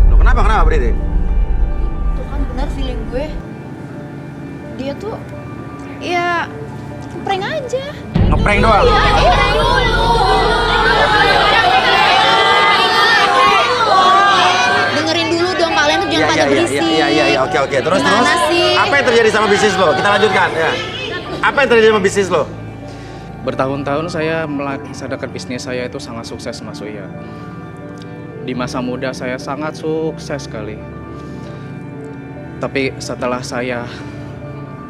Loh, kenapa Brede? Itu kan benar feeling gue. Dia tuh ya prank aja. ngeprank doang. Dengerin dulu dong, kalian tuh jangan pada berisik. Iya, oke. Terus Gimana sih? apa yang terjadi sama bisnis lo? Kita lanjutkan ya. Apa yang terjadi sama bisnis lo? Bertahun-tahun saya melaksanakan bisnis saya itu sangat sukses Mas Uya. Di masa muda saya sangat sukses sekali. Tapi setelah saya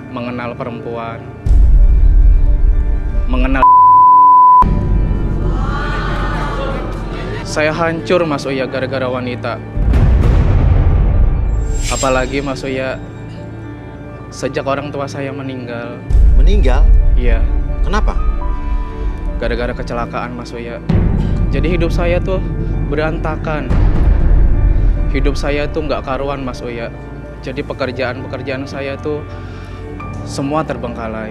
mengenal perempuan, mengenal saya hancur Mas Uya gara-gara wanita. Apalagi Mas Uya, sejak orang tua saya meninggal. Meninggal? Iya. Kenapa? Gara-gara kecelakaan Mas Uya. Jadi hidup saya tuh berantakan. Hidup saya tuh nggak karuan Mas Uya. Jadi pekerjaan saya tuh semua terbengkalai.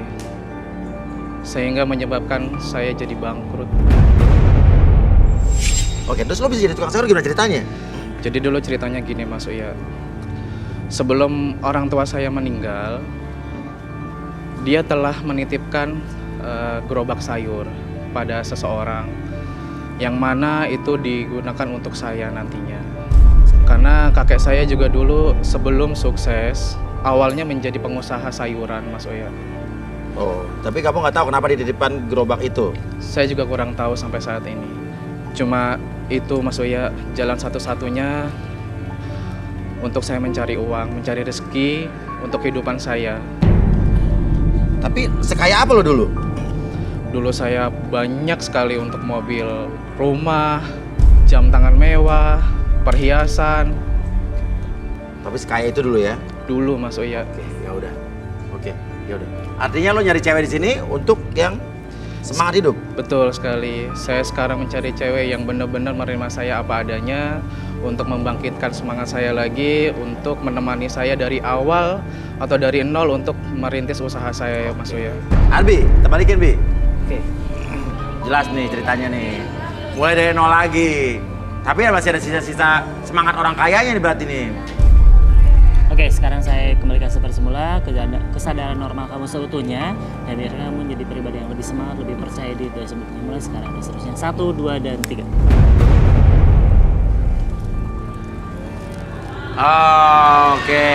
Sehingga menyebabkan saya jadi bangkrut. Oke, terus lo bisa jadi tukang sayur gimana ceritanya? Jadi dulu ceritanya gini Mas Uya. Sebelum orang tua saya meninggal, dia telah menitipkan gerobak sayur pada seseorang yang mana itu digunakan untuk saya nantinya. Karena kakek saya juga dulu sebelum sukses awalnya menjadi pengusaha sayuran Mas Uya. Oh, tapi kamu nggak tahu kenapa dititipkan gerobak itu? Saya juga kurang tahu sampai saat ini. Cuma itu Mas Uya jalan satu-satunya untuk saya mencari uang, mencari rezeki untuk kehidupan saya. Tapi sekaya apa lo dulu? Dulu saya banyak sekali untuk mobil, rumah, jam tangan mewah, perhiasan. Tapi sekaya itu dulu ya? Dulu Mas Uya. Oke, ya udah. Artinya lo nyari cewek di sini untuk yang semangat hidup? Betul sekali. Saya sekarang mencari cewek yang benar-benar menerima saya apa adanya, untuk membangkitkan semangat saya lagi, untuk menemani saya dari awal atau dari nol untuk merintis usaha saya Mas Uya. Albi, kita balikin Bi. Oke. Jelas nih ceritanya nih. Mulai dari nol lagi. Tapi masih ada sisa-sisa semangat orang kayanya nih berarti nih. Oke, sekarang saya kembalikan seperti semula, kesadaran normal kamu seutuhnya, dan biar kamu menjadi pribadi yang lebih semangat, lebih percaya diri dari sebelumnya. Mulai sekarang dan seterusnya. 1, 2, dan 3. Oke,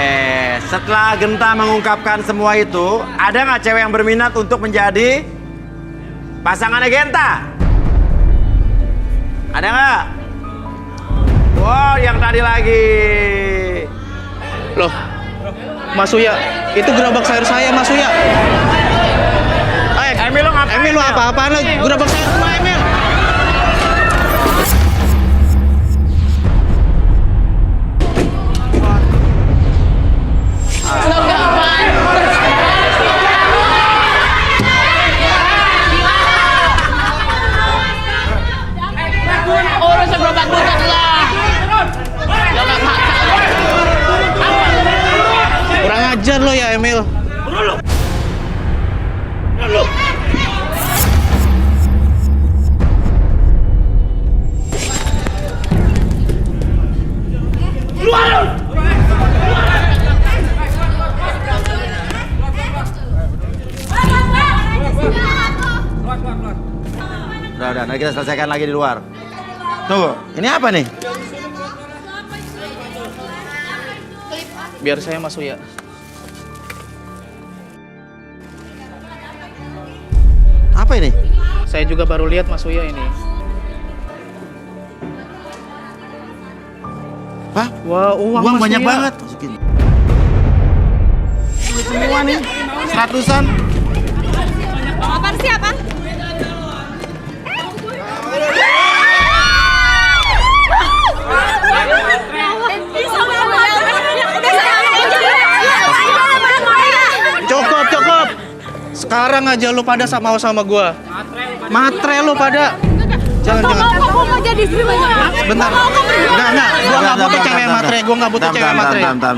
setelah Genta mengungkapkan semua itu, ada nggak cewek yang berminat untuk menjadi pasangannya Genta? Ada nggak? Wow, yang tadi lagi. Loh, Mas Uya, itu gerobak sayur saya Mas Uya. Emil lo ngapain? Emil lo apa-apaan lo? Gerobak sayur semua Emil. Urus gerobak butut lah. Kurang ajar lo ya Emil. Udah, nanti kita selesaikan lagi di luar. Tuh, ini apa nih? Biar saya Mas Uya. Apa ini? Saya juga baru lihat Mas Uya ini. Hah? Wah, Uang Mas banyak Uya. banget. Masukin. Duit semua nih, 100-an. Apaan sih, apaan? Cukup. Sekarang aja lu pada mau sama gua. Matre lu pada. Jangan. Kamu mau jadi istri banyak? Bentar. Enggak. Gua enggak butuh cewek matre. Gua enggak butuh cewek matre. Bentar.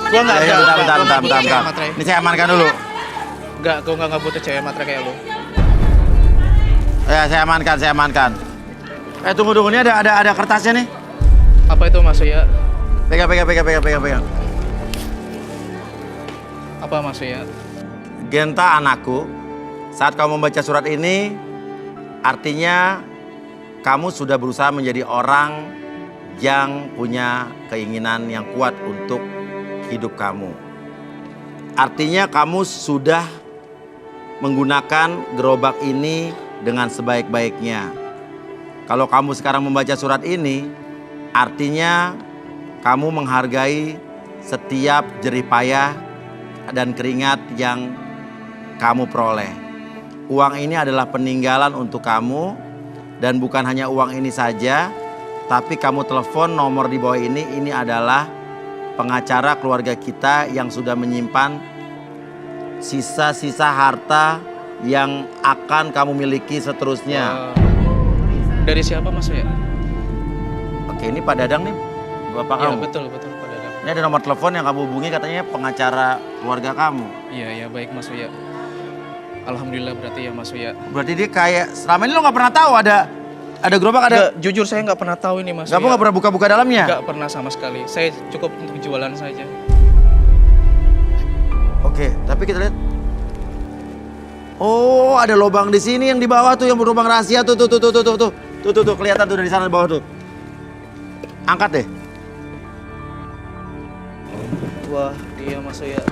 Gua enggak ada. Bentar. Ini saya amankan dulu. Enggak, gua enggak butuh cewek matre kayak lu. Ya, saya amankan. Tunggu. Ini ada kertasnya nih. Apa itu Mas Uya? Pegang. Apa Mas Uya? Genta anakku, Saat kamu membaca surat ini, artinya kamu sudah berusaha menjadi orang yang punya keinginan yang kuat untuk hidup kamu. Artinya kamu sudah menggunakan gerobak ini dengan sebaik-baiknya. Kalau kamu sekarang membaca surat ini, artinya kamu menghargai setiap jerih payah dan keringat yang kamu peroleh. Uang ini adalah peninggalan untuk kamu, dan bukan hanya uang ini saja, tapi kamu telepon nomor di bawah ini adalah pengacara keluarga kita yang sudah menyimpan sisa-sisa harta yang akan kamu miliki seterusnya. Dari siapa Mas ya? Oke, ini Pak Dadang nih, bapak Ya, kamu. betul Pak Dadang. Ini ada nomor telepon yang kamu hubungi, katanya pengacara keluarga kamu. Iya, baik Mas Uya. Alhamdulillah berarti ya Mas Uya. Berarti dia kayak selama ini lo nggak pernah tahu ada gerobak, ada. Nggak, jujur saya nggak pernah tahu ini Mas. Kamu nggak pernah buka-buka dalamnya? Nggak pernah sama sekali. Saya cukup untuk jualan saja. Oke, tapi kita lihat. Oh, ada lubang di sini yang di bawah tuh, yang berlubang rahasia tuh kelihatan tuh dari sana di bawah tuh. Angkat deh. Wah, iya Mas Uya.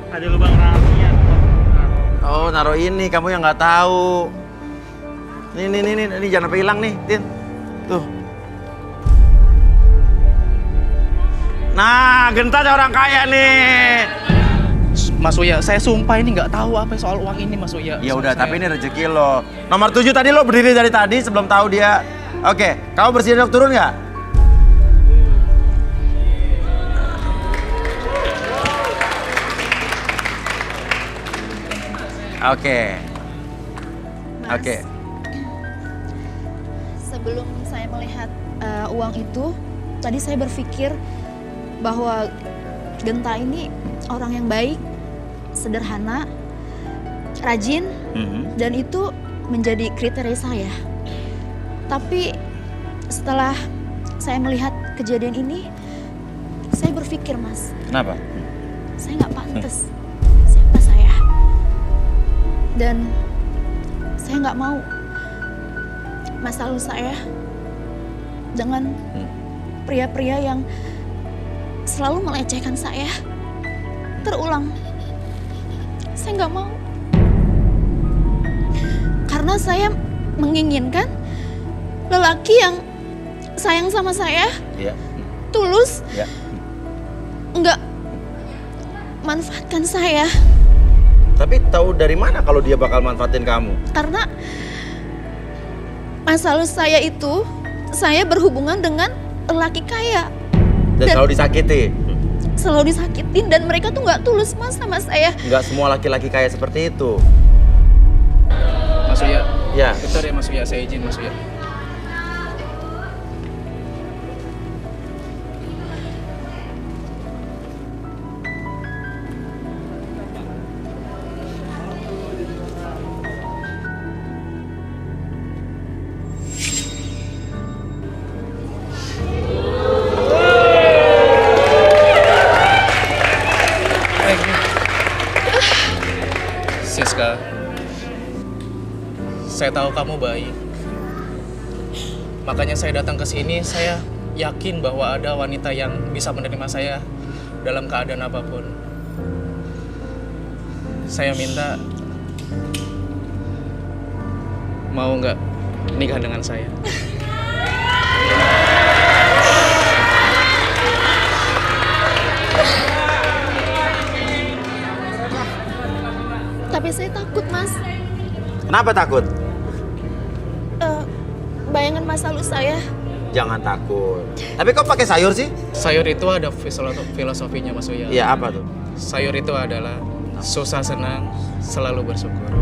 Ada lubang rahasia. Oh, naruh ini, kamu yang nggak tahu. Ini jangan sampai hilang nih, Tin. Tuh. Nah, Genta orang kaya nih. Mas Uya, saya sumpah ini nggak tahu apa soal uang ini Mas Uya. Ya udah, tapi ini rezeki lo. Nomor 7 tadi lo berdiri dari tadi sebelum tahu dia. Oke, kamu bersedia turun nggak? Oke. Oke. Sebelum saya melihat uang itu, tadi saya berpikir bahwa Genta ini orang yang baik, sederhana, rajin, dan itu menjadi kriteria saya. Tapi setelah saya melihat kejadian ini, saya berpikir, Mas, Kenapa? saya nggak pantas. Siapa saya? Dan saya nggak mau masa lalu saya dengan pria-pria yang selalu melecehkan saya terulang. Saya nggak mau. Karena saya menginginkan lelaki yang sayang sama saya, tulus, nggak manfaatkan saya. Tapi tahu dari mana kalau dia bakal manfaatin kamu? Karena masa lalu saya itu, saya berhubungan dengan lelaki kaya. Dan selalu disakiti? Selalu disakitin, dan mereka tuh nggak tulus, Mas, sama saya. Nggak semua laki-laki kaya seperti itu. Mas Uya. Ya. Bentar ya Mas Uya, saya izin Mas Uya. Siska, saya tahu kamu baik. Makanya saya datang ke sini, saya yakin bahwa ada wanita yang bisa menerima saya dalam keadaan apapun. Saya minta, mau nggak nikah dengan saya? Tapi saya takut, Mas. Kenapa takut? Bayangan masa lalu saya. Jangan takut. Tapi kok pakai sayur sih? Sayur itu ada filosofinya Mas Uya. Iya, apa tuh? Sayur itu adalah susah senang, selalu bersyukur.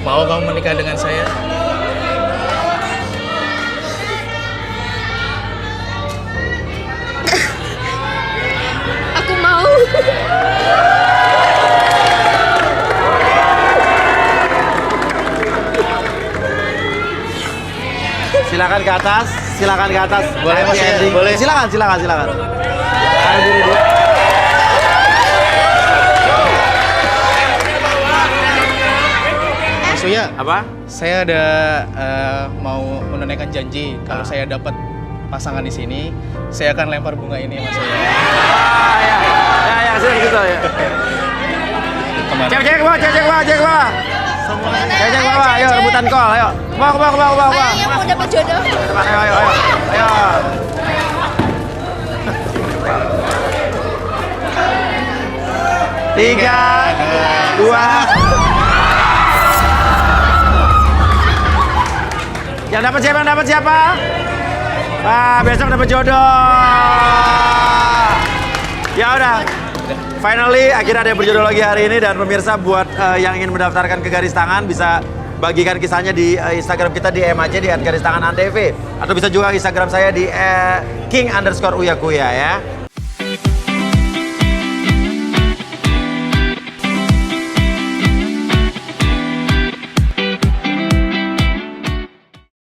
Mau kamu menikah dengan saya? Aku mau. Silakan ke atas, silakan ke atas. Boleh, Mas, ya? Ending. Boleh. Silakan. Mas Uya, apa? Saya ada mau menunaikan janji kalau saya dapat pasangan di sini, saya akan lempar bunga ini Mas Uya. Ya, sudah gitu ya. Cek bawah. Cek bawah, ayo rebutan kol, ayo. Ke bawah. Ayo yang mau dapat jodoh. Ayo. Tiga, dua. Yang dapat siapa? Besok dapat jodoh. Ya udah. Finally akhirnya ada yang berjodoh lagi hari ini, dan pemirsa buat yang ingin mendaftarkan ke Garis Tangan bisa bagikan kisahnya di Instagram kita di MAC di @garistanganantv, atau bisa juga Instagram saya di king_uyakuya ya.